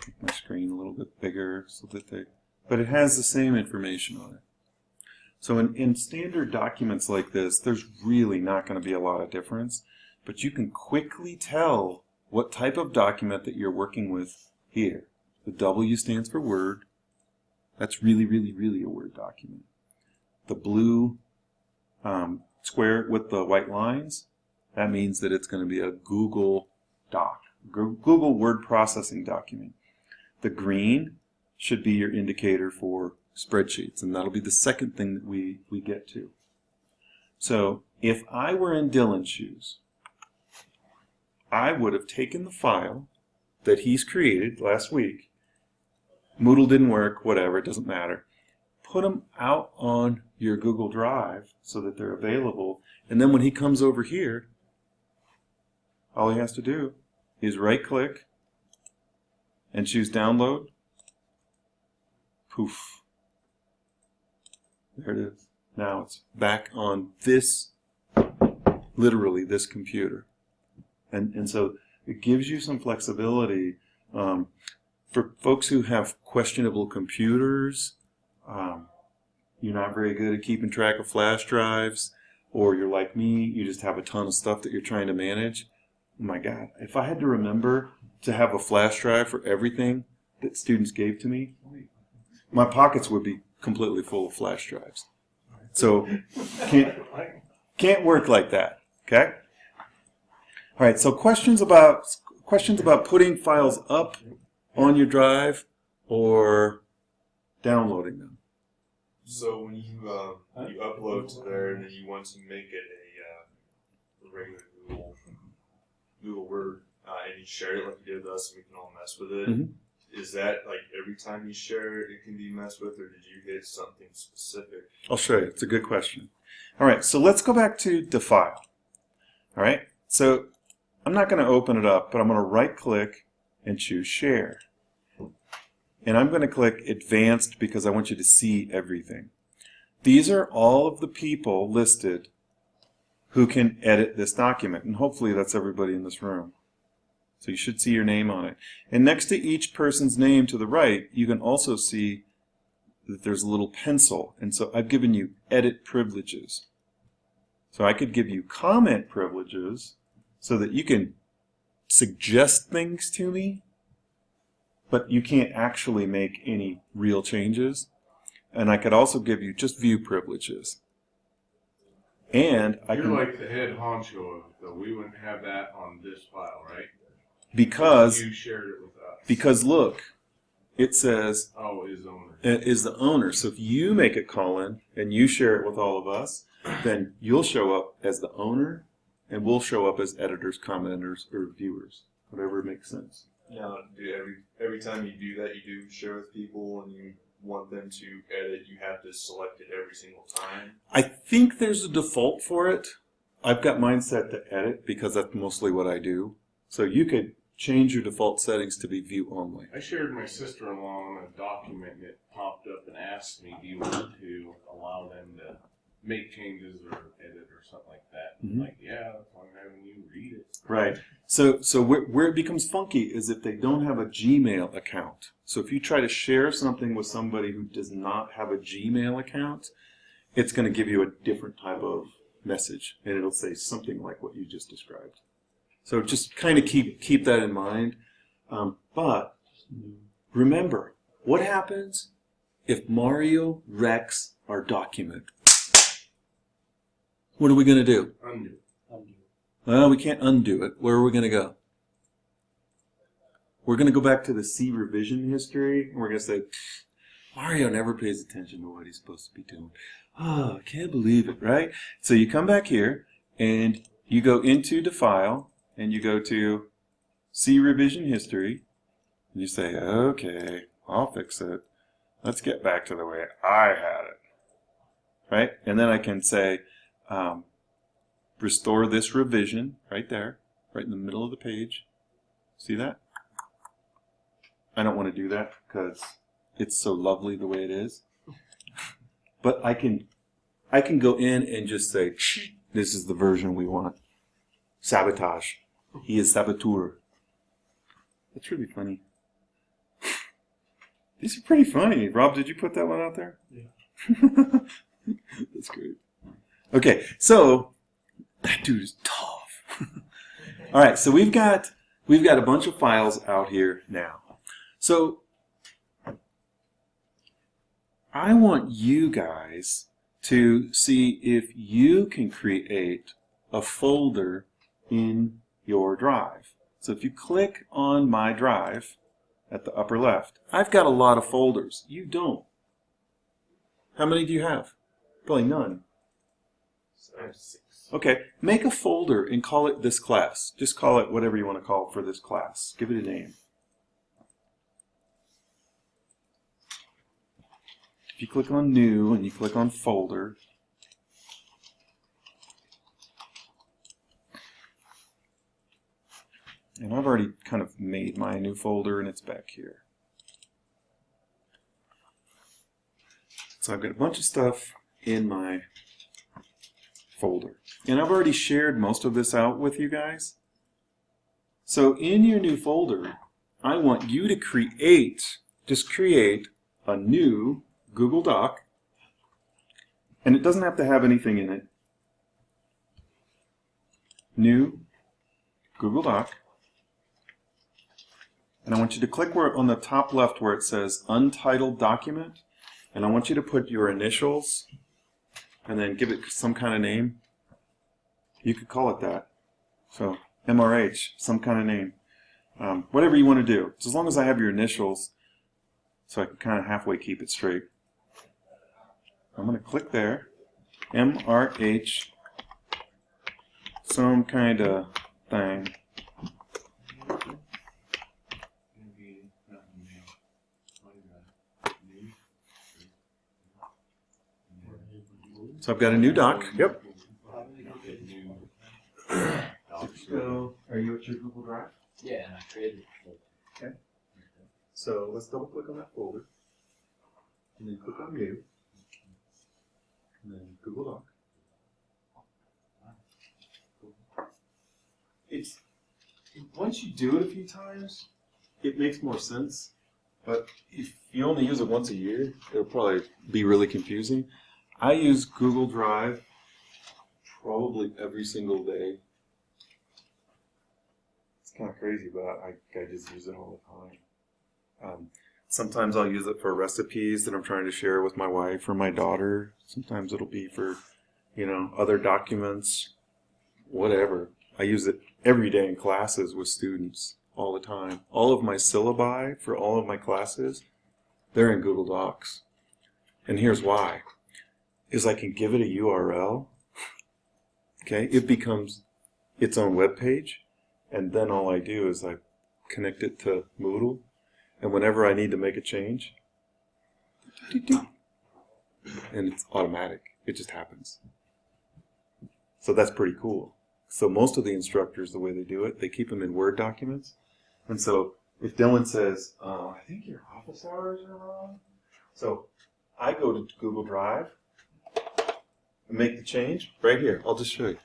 Make my screen a little bit bigger so that but it has the same information on it. So in standard documents like this, there's really not going to be a lot of difference, but you can quickly tell what type of document that you're working with here. The W stands for Word. That's really, really, really a Word document. The blue square with the white lines, that means that it's going to be a Google Doc, Google Word processing document. The green should be your indicator for spreadsheets, and that'll be the second thing that we get to. So if I were in Dylan's shoes, I would have taken the file that he's created last week. Moodle didn't work, whatever, it doesn't matter. Put them out on your Google Drive so that they're available, and then when he comes over here, all he has to do is right click and choose download. Poof. There it is. Now it's back on this, literally this computer. And so it gives you some flexibility. For folks who have questionable computers, you're not very good at keeping track of flash drives, or you're like me, you just have a ton of stuff that you're trying to manage. Oh my God, if I had to remember to have a flash drive for everything that students gave to me, my pockets would be completely full of flash drives. So can't work like that. Okay. All right. So questions about putting files up on your drive or downloading them. So when you upload to there and then you want to make it a regular Google Word and you share it like you did with us, and we can all mess with it. Mhm. Is that like every time you share it, it can be messed with, or did you hit something specific? I'll show you. It's a good question. All right, so let's go back to defile. All right, so I'm not going to open it up, but I'm going to right-click and choose Share. And I'm going to click Advanced because I want you to see everything. These are all of the people listed who can edit this document, and hopefully that's everybody in this room. So you should see your name on it. And next to each person's name to the right, you can also see that there's a little pencil. And so I've given you edit privileges. So I could give you comment privileges so that you can suggest things to me, but you can't actually make any real changes. And I could also give you just view privileges. And I You're can, like the head honcho of it, though. We wouldn't have that on this file, right? because You shared it with us. because look, it says Oh, his owner. is the owner. So if you make a call-in and you share it with all of us, then you'll show up as the owner, and we'll show up as editors, commenters, or viewers, whatever makes sense. Now, do every time you do that, you do share with people, and you want them to edit. You have to select it every single time. I think there's a default for it. I've got mine set to edit because that's mostly what I do. So you could change your default settings to be view only. I shared my sister-in-law on a document and it popped up and asked me, do you want to allow them to make changes or edit or something like that? I'm like, yeah, that's why I'm having you read it. Right. So where it becomes funky is if they don't have a Gmail account. So if you try to share something with somebody who does not have a Gmail account, it's going to give you a different type of message, and it'll say something like what you just described. So just kind of keep that in mind. But remember, what happens if Mario wrecks our document? What are we going to do? Undo. Well, we can't undo it. Where are we going to go? We're going to go back to the C revision history, and we're going to say, Mario never pays attention to what he's supposed to be doing. Oh, I can't believe it, right? So you come back here, and you go into the file, and you go to C revision history, and you say, okay, I'll fix it. Let's get back to the way I had it, right? And then I can say, restore this revision right there, right in the middle of the page. See that? I don't want to do that because it's so lovely the way it is. But I can go in and just say, this is the version we want. Sabotage. He is saboteur. That's really funny. These are pretty funny. Rob, did you put that one out there? Yeah. That's great. Okay, so that dude is tough. All right, so we've got a bunch of files out here now. So I want you guys to see if you can create a folder in your drive. So if you click on my drive at the upper left, I've got a lot of folders. You don't. How many do you have? Probably none. 6. Okay, make a folder and call it this class. Just call it whatever you want to call it for this class. Give it a name. If you click on New and you click on Folder, and I've already kind of made my new folder and it's back here. So I've got a bunch of stuff in my folder. And I've already shared most of this out with you guys. So in your new folder, I want you to just create a new Google Doc. And it doesn't have to have anything in it. New Google Doc. And I want you to click on the top left where it says Untitled Document. And I want you to put your initials and then give it some kind of name. You could call it that. So MRH, some kind of name. Whatever you want to do. As long as I have your initials, so I can kind of halfway keep it straight. I'm going to click there. MRH, some kind of thing. So I've got a new doc. Yep. So, are you at your Google Drive? Yeah, and I created it. Okay. So let's double click on that folder. And then click on New. And then Google Doc. once you do it a few times, it makes more sense. But if you only use it once a year, it'll probably be really confusing. I use Google Drive probably every single day. It's kind of crazy, but I just use it all the time. Sometimes I'll use it for recipes that I'm trying to share with my wife or my daughter. Sometimes it'll be for, other documents, whatever. I use it every day in classes with students all the time. All of my syllabi for all of my classes, they're in Google Docs. And here's why. Is I can give it a URL. Okay, it becomes its own web page, and then all I do is I connect it to Moodle, and whenever I need to make a change, and it's automatic. It just happens. So that's pretty cool. So most of the instructors, the way they do it, they keep them in Word documents. And so if Dylan says, I think your office hours are wrong, so I go to Google Drive and make the change right here. I'll just show you.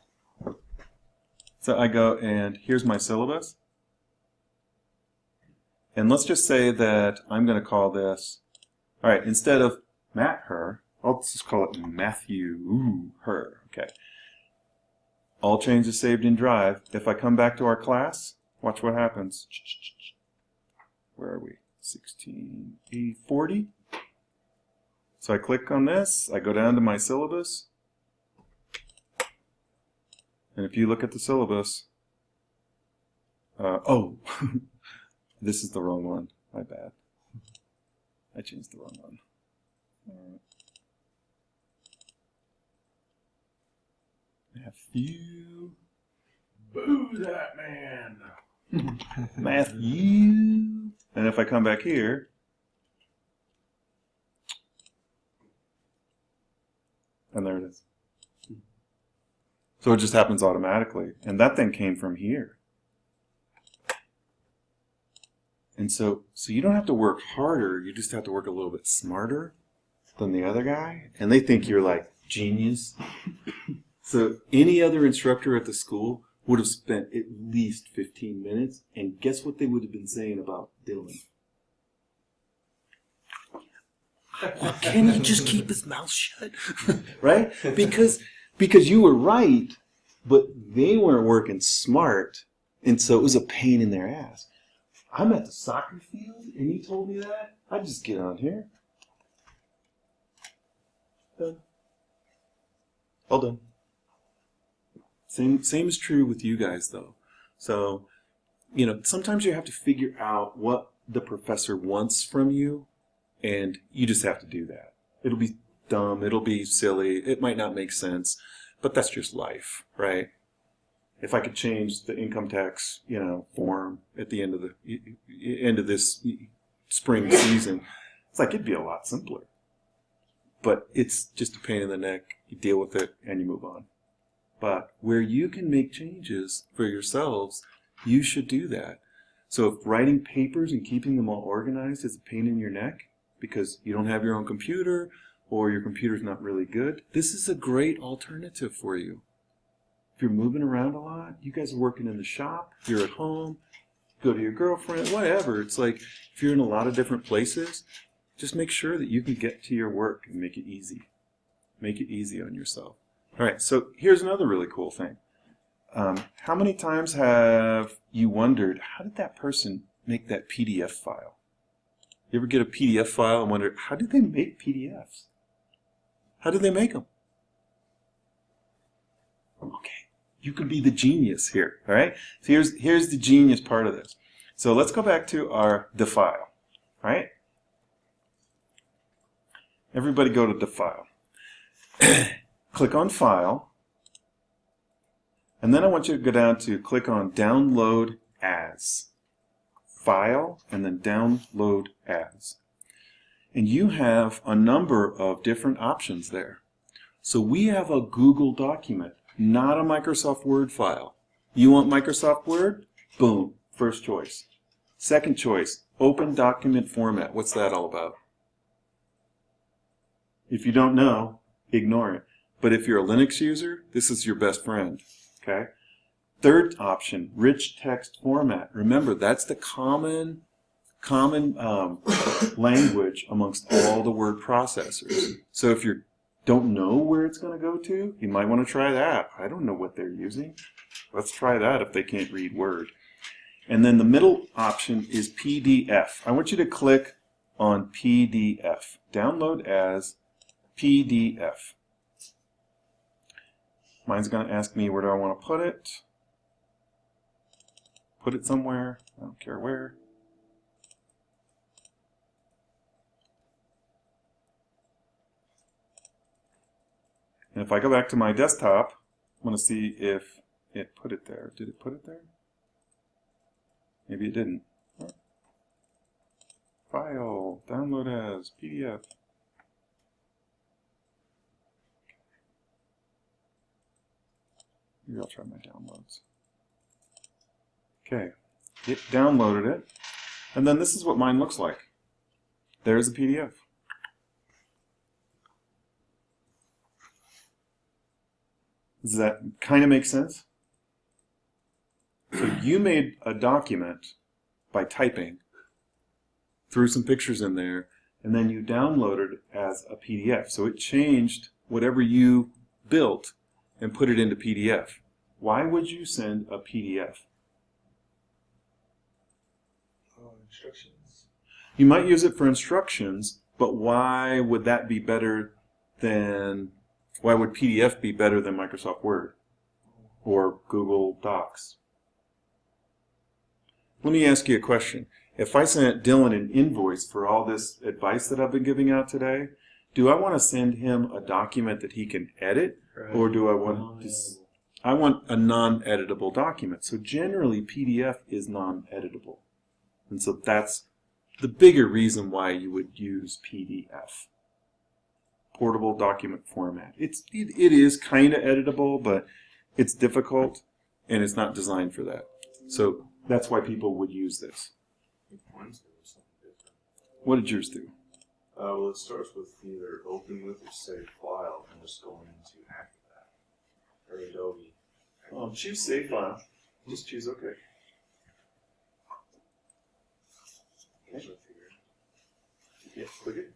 So I go and here's my syllabus. And let's just say that I'm going to call this, all right, instead of Matt her, I'll just call it Matthew her. Okay. All changes saved in Drive. If I come back to our class, watch what happens. Where are we? 16:40. So I click on this. I go down to my syllabus. And if you look at the syllabus, this is the wrong one. My bad. I changed the wrong one. Matthew. Boo that man. Matthew. And if I come back here, and there it is. So it just happens automatically. And that thing came from here. And so you don't have to work harder, you just have to work a little bit smarter than the other guy. And they think you're like genius. So any other instructor at the school would have spent at least 15 minutes, and guess what they would have been saying about Dylan? Can he just keep his mouth shut? Right? Because you were right, but they weren't working smart, and so it was a pain in their ass. I'm at the soccer field, and you told me that? I just get on here. Done. All done. Same is true with you guys, though. So, sometimes you have to figure out what the professor wants from you, and you just have to do that. It'll be dumb, it'll be silly, it might not make sense, but that's just life, right? If I could change the income tax, form at the end of this spring season, it's like it'd be a lot simpler. But it's just a pain in the neck. You deal with it and you move on. But where you can make changes for yourselves, you should do that. So if writing papers and keeping them all organized is a pain in your neck because you don't have your own computer or your computer's not really good, this is a great alternative for you. If you're moving around a lot, you guys are working in the shop, you're at home, go to your girlfriend, whatever. It's like if you're in a lot of different places, just make sure that you can get to your work and make it easy. Make it easy on yourself. All right, so here's another really cool thing. How many times have you wondered, how did that person make that PDF file? You ever get a PDF file and wonder, how did they make PDFs? How did they make them? Okay, you could be the genius here, all right? So here's the genius part of this. So let's go back to the file, all right? Everybody go to the file. Click on File, and then I want you to go down to click on Download As. File, and then Download As. And you have a number of different options there. So we have a Google document, not a Microsoft Word file. You want Microsoft Word? Boom, first choice. Second choice, Open Document Format. What's that all about? If you don't know, ignore it. But if you're a Linux user, this is your best friend, okay? Third option, rich text format. Remember, that's the common language amongst all the word processors. So if you don't know where it's going to go to, you might want to try that. I don't know what they're using. Let's try that if they can't read Word. And then the middle option is PDF. I want you to click on PDF. Download as PDF. Mine's going to ask me where do I want to put it. Put it somewhere. I don't care where. And if I go back to my desktop, I'm going to see if it put it there. Did it put it there? Maybe it didn't. File, download as PDF. Maybe I'll try my downloads. Okay, it downloaded it. And then this is what mine looks like. There's a PDF. Does that kind of make sense? So you made a document by typing, threw some pictures in there, and then you downloaded it as a PDF. So it changed whatever you built and put it into PDF. Why would you send a PDF? Instructions. You might use it for instructions, but why would that be better than, why would PDF be better than Microsoft Word or Google Docs? Let me ask you a question. If I sent Dylan an invoice for all this advice that I've been giving out today, do I want to send him a document that he can edit, or do I want to, I want a non-editable document? So generally PDF is non-editable. And so that's the bigger reason why you would use PDF. Portable document format. It is kind of editable, but it's difficult and it's not designed for that. So that's why people would use this. Mine's doing something different. What did yours do? Well, it starts with either open with or save file, and just going into Acrobat or Adobe. Choose save file. Just choose OK. That's what I figured. Yeah, click it.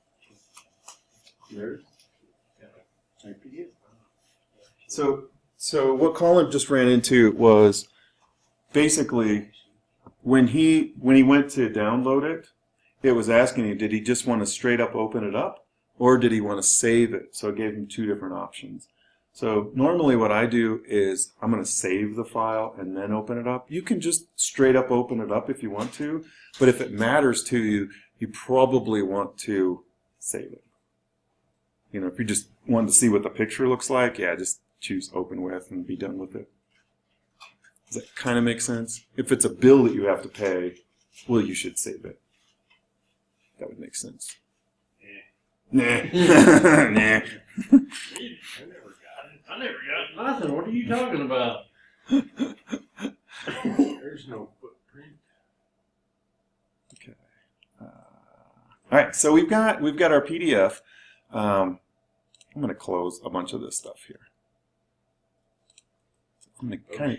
There. PDF. So what Colin just ran into was basically when he went to download it, it was asking him, did he just want to straight up open it up, or did he want to save it? So it gave him two different options. So normally what I do is I'm going to save the file and then open it up. You can just straight up open it up if you want to, but if it matters to you, you probably want to save it. You know, if you just want to see what the picture looks like, yeah, just choose open with and be done with it. Does that kind of make sense? If it's a bill that you have to pay, well, you should save it. That would make sense. Nah. Nah. I never got nothing. What are you talking about? There's no footprint. Okay. All right. So we've got our PDF. I'm going to close a bunch of this stuff here. I'm going to kind of.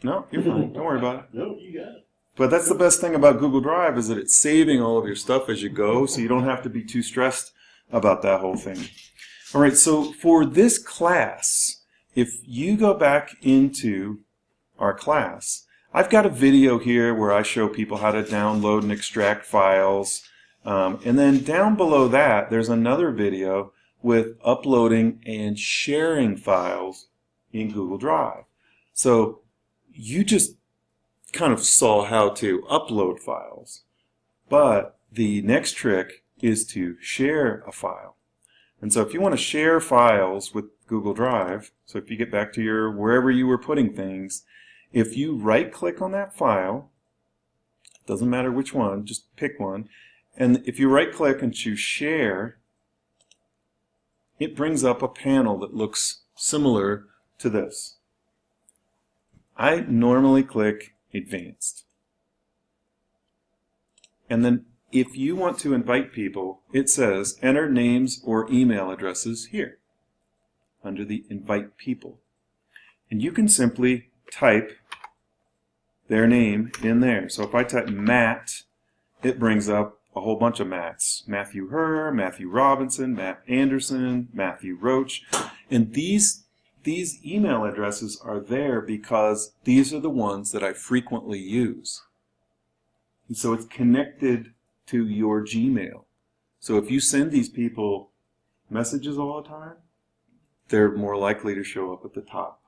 No, you're fine. Don't worry about it. No, you got it. But that's the best thing about Google Drive is that it's saving all of your stuff as you go, so you don't have to be too stressed about that whole thing. All right, so for this class, if you go back into our class, I've got a video here where I show people how to download and extract files. And then down below that, there's another video with uploading and sharing files in Google Drive. So you just kind of saw how to upload files, but the next trick is to share a file. And so if you want to share files with Google Drive, so if you get back to your wherever you were putting things, if you right click on that file, doesn't matter which one, just pick one, and if you right click and choose share, it brings up a panel that looks similar to this. I normally click Advanced. And then if you want to invite people, it says enter names or email addresses here under the Invite People. And you can simply type their name in there. So if I type Matt, it brings up a whole bunch of Matts. Matthew Herr, Matthew Robinson, Matt Anderson, Matthew Roach. And these email addresses are there because these are the ones that I frequently use. And so it's connected to your Gmail. So if you send these people messages all the time, they're more likely to show up at the top,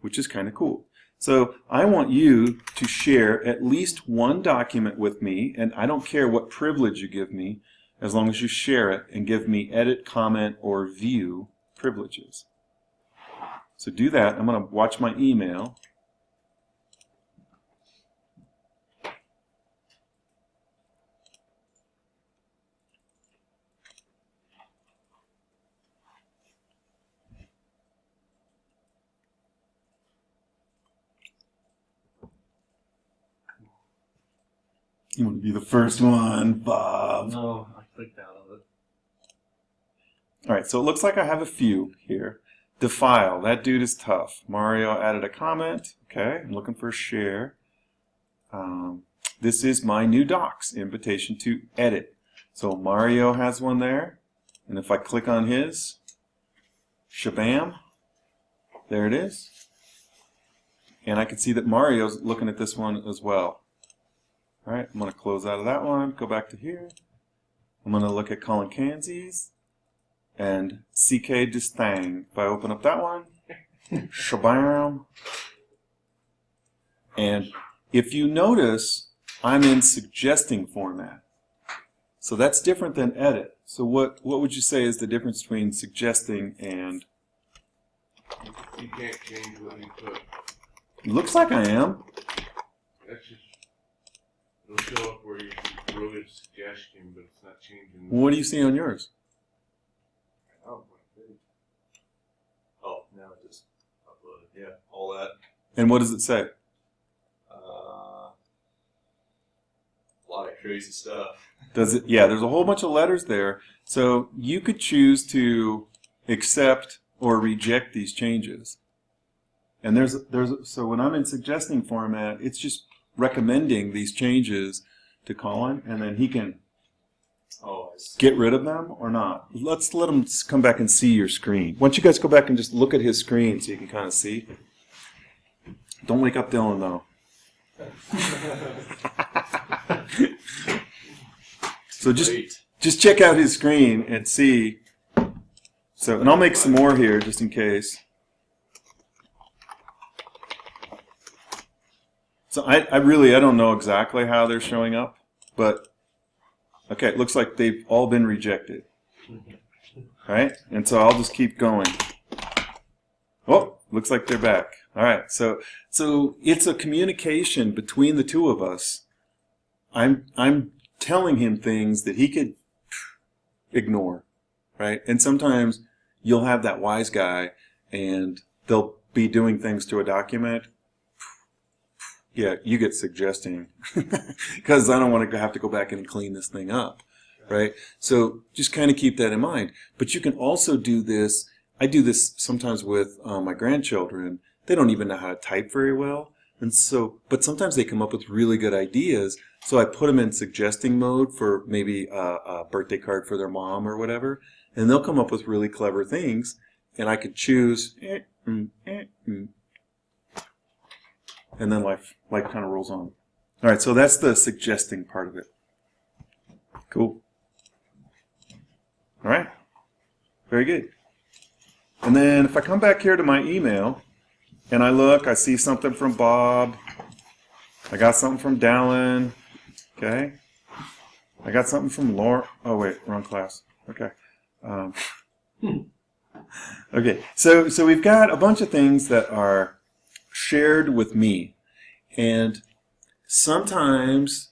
which is kind of cool. So I want you to share at least one document with me, and I don't care what privilege you give me, as long as you share it and give me edit, comment, or view privileges. So do that. I'm going to watch my email. You want to be the first one, Bob. No, I clicked out of it. All right, so it looks like I have a few here. Defile, that dude is tough. Mario added a comment. Okay, I'm looking for a share. This is my new docs, invitation to edit. So Mario has one there, and if I click on his, shabam, there it is. And I can see that Mario's looking at this one as well. All right, I'm going to close out of that one, go back to here. I'm going to look at Colin Kanzi's and CK Distang. If I open up that one, shabam. And if you notice, I'm in suggesting format. So that's different than edit. So what would you say is the difference between suggesting and... You can't change what you put. Looks like I am. That's just, it'll show up where you wrote a suggestion, but it's not changing. What do you see on yours? Oh, now it just uploaded. Yeah, all that. And what does it say? A lot of crazy stuff. Does it? Yeah, there's a whole bunch of letters there. So you could choose to accept or reject these changes. And so when I'm in suggesting format, it's just recommending these changes to Colin, and then he can get rid of them or not. Let's let him come back and see your screen. Why don't you guys go back and just look at his screen so you can kind of see. Don't wake up Dylan, though. So just check out his screen and see. So, and I'll make some more here just in case. So I don't know exactly how they're showing up, but okay, it looks like they've all been rejected. All right, and so I'll just keep going. Oh, looks like they're back. All right, so it's a communication between the two of us. I'm telling him things that he could ignore, right? And sometimes you'll have that wise guy, and they'll be doing things to a document. Yeah, you get suggesting because I don't want to have to go back and clean this thing up, right? So just kind of keep that in mind. But you can also do this. I do this sometimes with my grandchildren. They don't even know how to type very well. And so, but sometimes they come up with really good ideas. So I put them in suggesting mode for maybe a birthday card for their mom or whatever. And they'll come up with really clever things. And I could choose, and then life kind of rolls on. All right, so that's the suggesting part of it. Cool. All right. Very good. And then if I come back here to my email, and I look, I see something from Bob. I got something from Dallin. Okay. I got something from Laura. Oh, wait, wrong class. Okay. Okay, so we've got a bunch of things that are shared with me. And sometimes,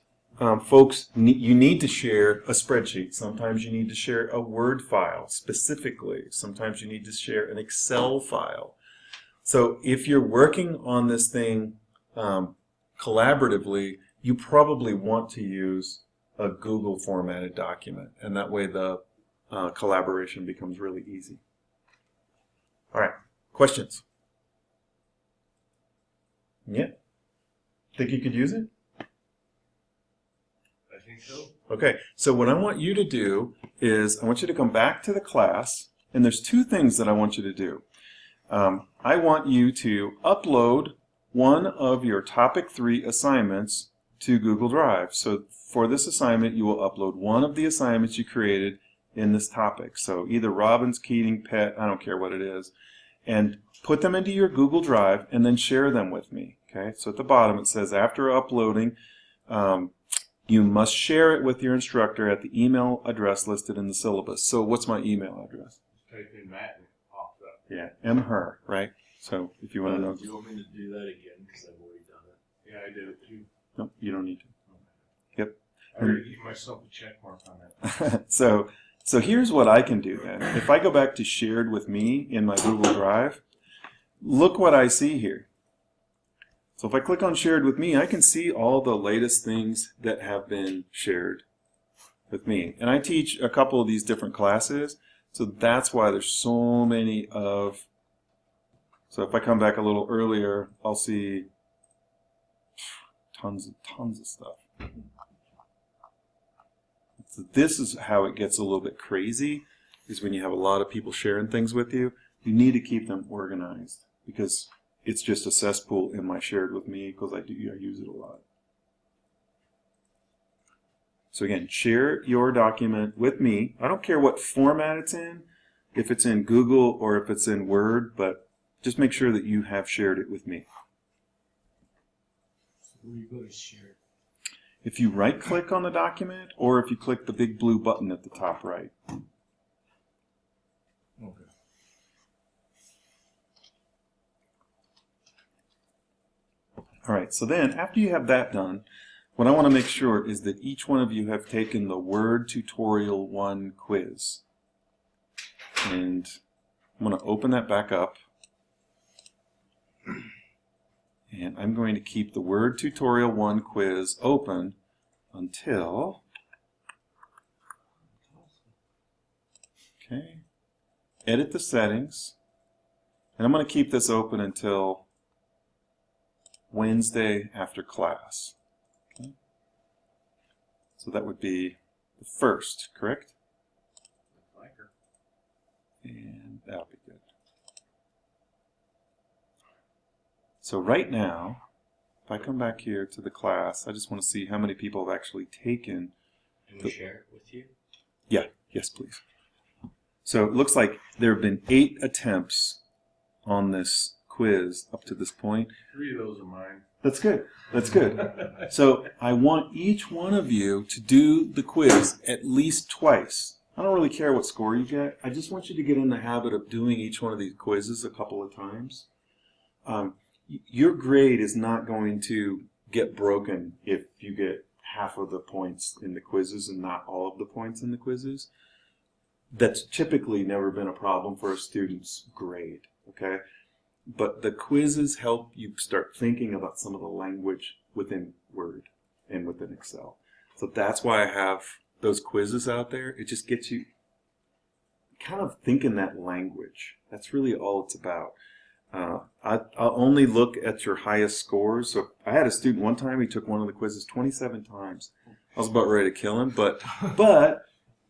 folks, you need to share a spreadsheet. Sometimes you need to share a Word file specifically. Sometimes you need to share an Excel file. So if you're working on this thing collaboratively, you probably want to use a Google formatted document. And that way the collaboration becomes really easy. All right. Questions? Yeah. Think you could use it? I think so. Okay, so what I want you to do is I want you to come back to the class, and there's two things that I want you to do. I want you to upload one of your topic 3 assignments to Google Drive. So for this assignment, you will upload one of the assignments you created in this topic. So either Robbins, Keating, Pet, I don't care what it is, and put them into your Google Drive and then share them with me. Okay, so at the bottom it says after uploading, you must share it with your instructor at the email address listed in the syllabus. So what's my email address? Type in Matt and it pops up. Yeah, M-her, right? So if you want to know. Do you want me to do that again? Because I've already done it. Yeah, I did it too. No, you don't need to. Yep. I already gave myself a check mark on that. So here's what I can do then. If I go back to shared with me in my Google Drive, look what I see here. So if I click on shared with me, I can see all the latest things that have been shared with me. And I teach a couple of these different classes, so that's why there's so many of. So if I come back a little earlier, I'll see tons of stuff. So this is how it gets a little bit crazy, is when you have a lot of people sharing things with you. You need to keep them organized, because it's just a cesspool in my shared with me, because I use it a lot. So again, share your document with me. I don't care what format it's in, if it's in Google or if it's in Word, but just make sure that you have shared it with me. So where you go to share? If you right-click on the document, or if you click the big blue button at the top right. Okay. All right, so then after you have that done, what I want to make sure is that each one of you have taken the Word Tutorial 1 quiz. And I'm going to open that back up. And I'm going to keep the Word Tutorial 1 quiz open until, okay, edit the settings. And I'm going to keep this open until Wednesday after class. Okay. So that would be the 1st, correct? Like her. And that'll be good. So right now, if I come back here to the class, I just want to see how many people have actually taken. Can we share it with you? Yeah, yes, please. So it looks like there have been 8 attempts on this quiz up to this point. 3 of those are mine. That's good. That's good. So I want each one of you to do the quiz at least twice. I don't really care what score you get. I just want you to get in the habit of doing each one of these quizzes a couple of times. Your grade is not going to get broken if you get half of the points in the quizzes and not all of the points in the quizzes. That's typically never been a problem for a student's grade, okay? But the quizzes help you start thinking about some of the language within Word and within Excel. So that's why I have those quizzes out there. It just gets you kind of thinking that language. That's really all it's about. I'll only look at your highest scores. So I had a student one time, he took one of the quizzes 27 times. I was about ready to kill him, but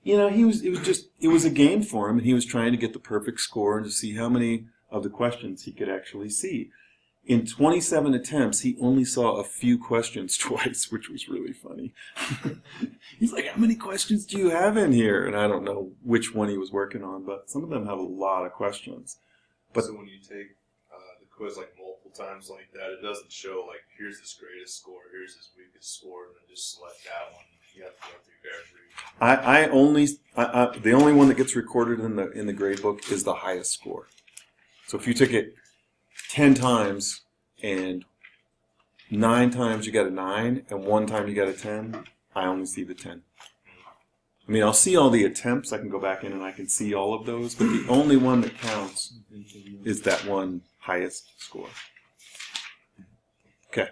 you know, it was a game for him, and he was trying to get the perfect score and to see how many of the questions he could actually see. In 27 attempts, he only saw a few questions twice, which was really funny. He's like, how many questions do you have in here? And I don't know which one he was working on, but some of them have a lot of questions. But so when you take the quiz like multiple times like that, it doesn't show like, here's his greatest score, here's his weakest score, and then just select that one. You have to go through every. the only one that gets recorded in the grade book is the highest score. So if you took it 10 times and 9 times you got a 9 and 1 time you got a 10, I only see the 10. I mean, I'll see all the attempts. I can go back in and I can see all of those, but the only one that counts is that one highest score. Okay.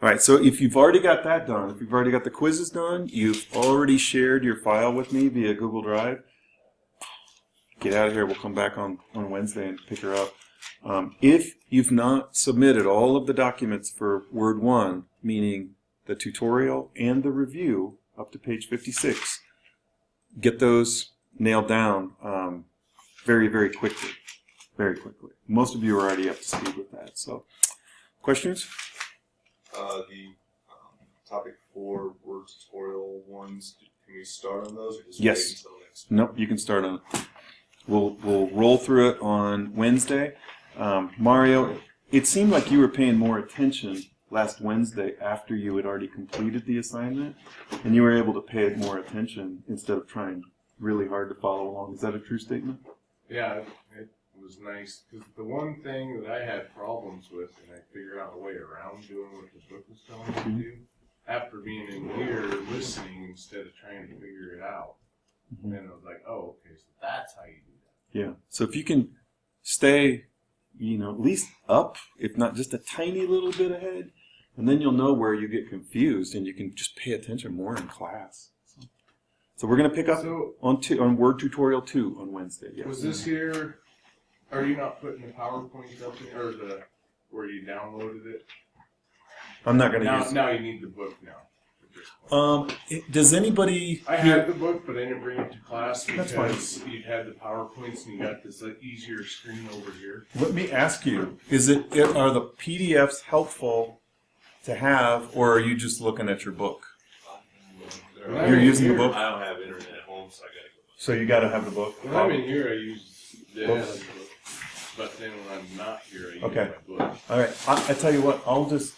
All right, so if you've already got that done, if you've already got the quizzes done, you've already shared your file with me via Google Drive, get out of here. We'll come back on Wednesday and pick her up. If you've not submitted all of the documents for Word 1, meaning the tutorial and the review up to page 56, get those nailed down very, very quickly. Very quickly. Most of you are already up to speed with that. So, questions? The topic 4 Word tutorial ones, can we start on those or just Yes. wait until next week? Nope, you can start on it. We'll roll through it on Wednesday. Mario, it seemed like you were paying more attention last Wednesday after you had already completed the assignment, and you were able to pay it more attention instead of trying really hard to follow along. Is that a true statement? Yeah, it was nice because the one thing that I had problems with, and I figured out a way around doing what the book was telling me to do, after being in here listening instead of trying to figure it out. And then I was like, oh, okay, so that's how you do that. Yeah. So if you can stay, at least up, if not just a tiny little bit ahead, and then you'll know where you get confused, and you can just pay attention more in class. So we're going to pick up So, on Word Tutorial 2 on Wednesday. Yes. was this here, are you not putting the PowerPoint up in, or where you downloaded it? I'm not going to use. Now you need the book now. Does anybody? I had the book, but I didn't bring it to class That's because you had the PowerPoints and you got this easier screen over here. Let me ask you: are the PDFs helpful to have, or are you just looking at your book? You're using the book, I don't have internet at home, so I gotta go. so you got to have the book. When I'm in here, I use this, but then when I'm not here, I use Okay. my book. All right. I tell you what. I'll just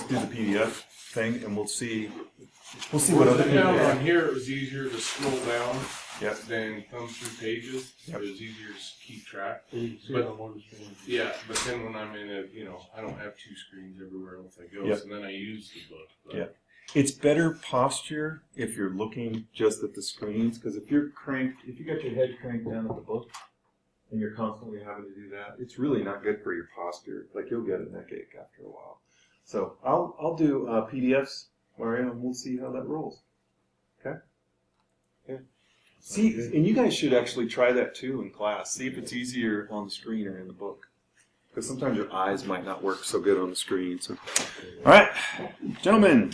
do the PDF thing, and we'll see what other people Down have. on here, it was easier to scroll down Yep. than thumb through pages. Yep. It was easier to keep track. So you can see But- it on one screen. Yeah, but then when I'm in I don't have two screens everywhere else I go, Yep. so then I use the book. But Yeah. It's better posture if you're looking just at the screens, because if you got your head cranked down at the book, and you're constantly having to do that, it's really not good for your posture. Like, you'll get a neck ache after a while. So I'll do PDFs, Mario, and we'll see how that rolls. Okay. Yeah. See, and you guys should actually try that too in class. See if it's easier on the screen or in the book, because sometimes your eyes might not work so good on the screen. So, all right, gentlemen.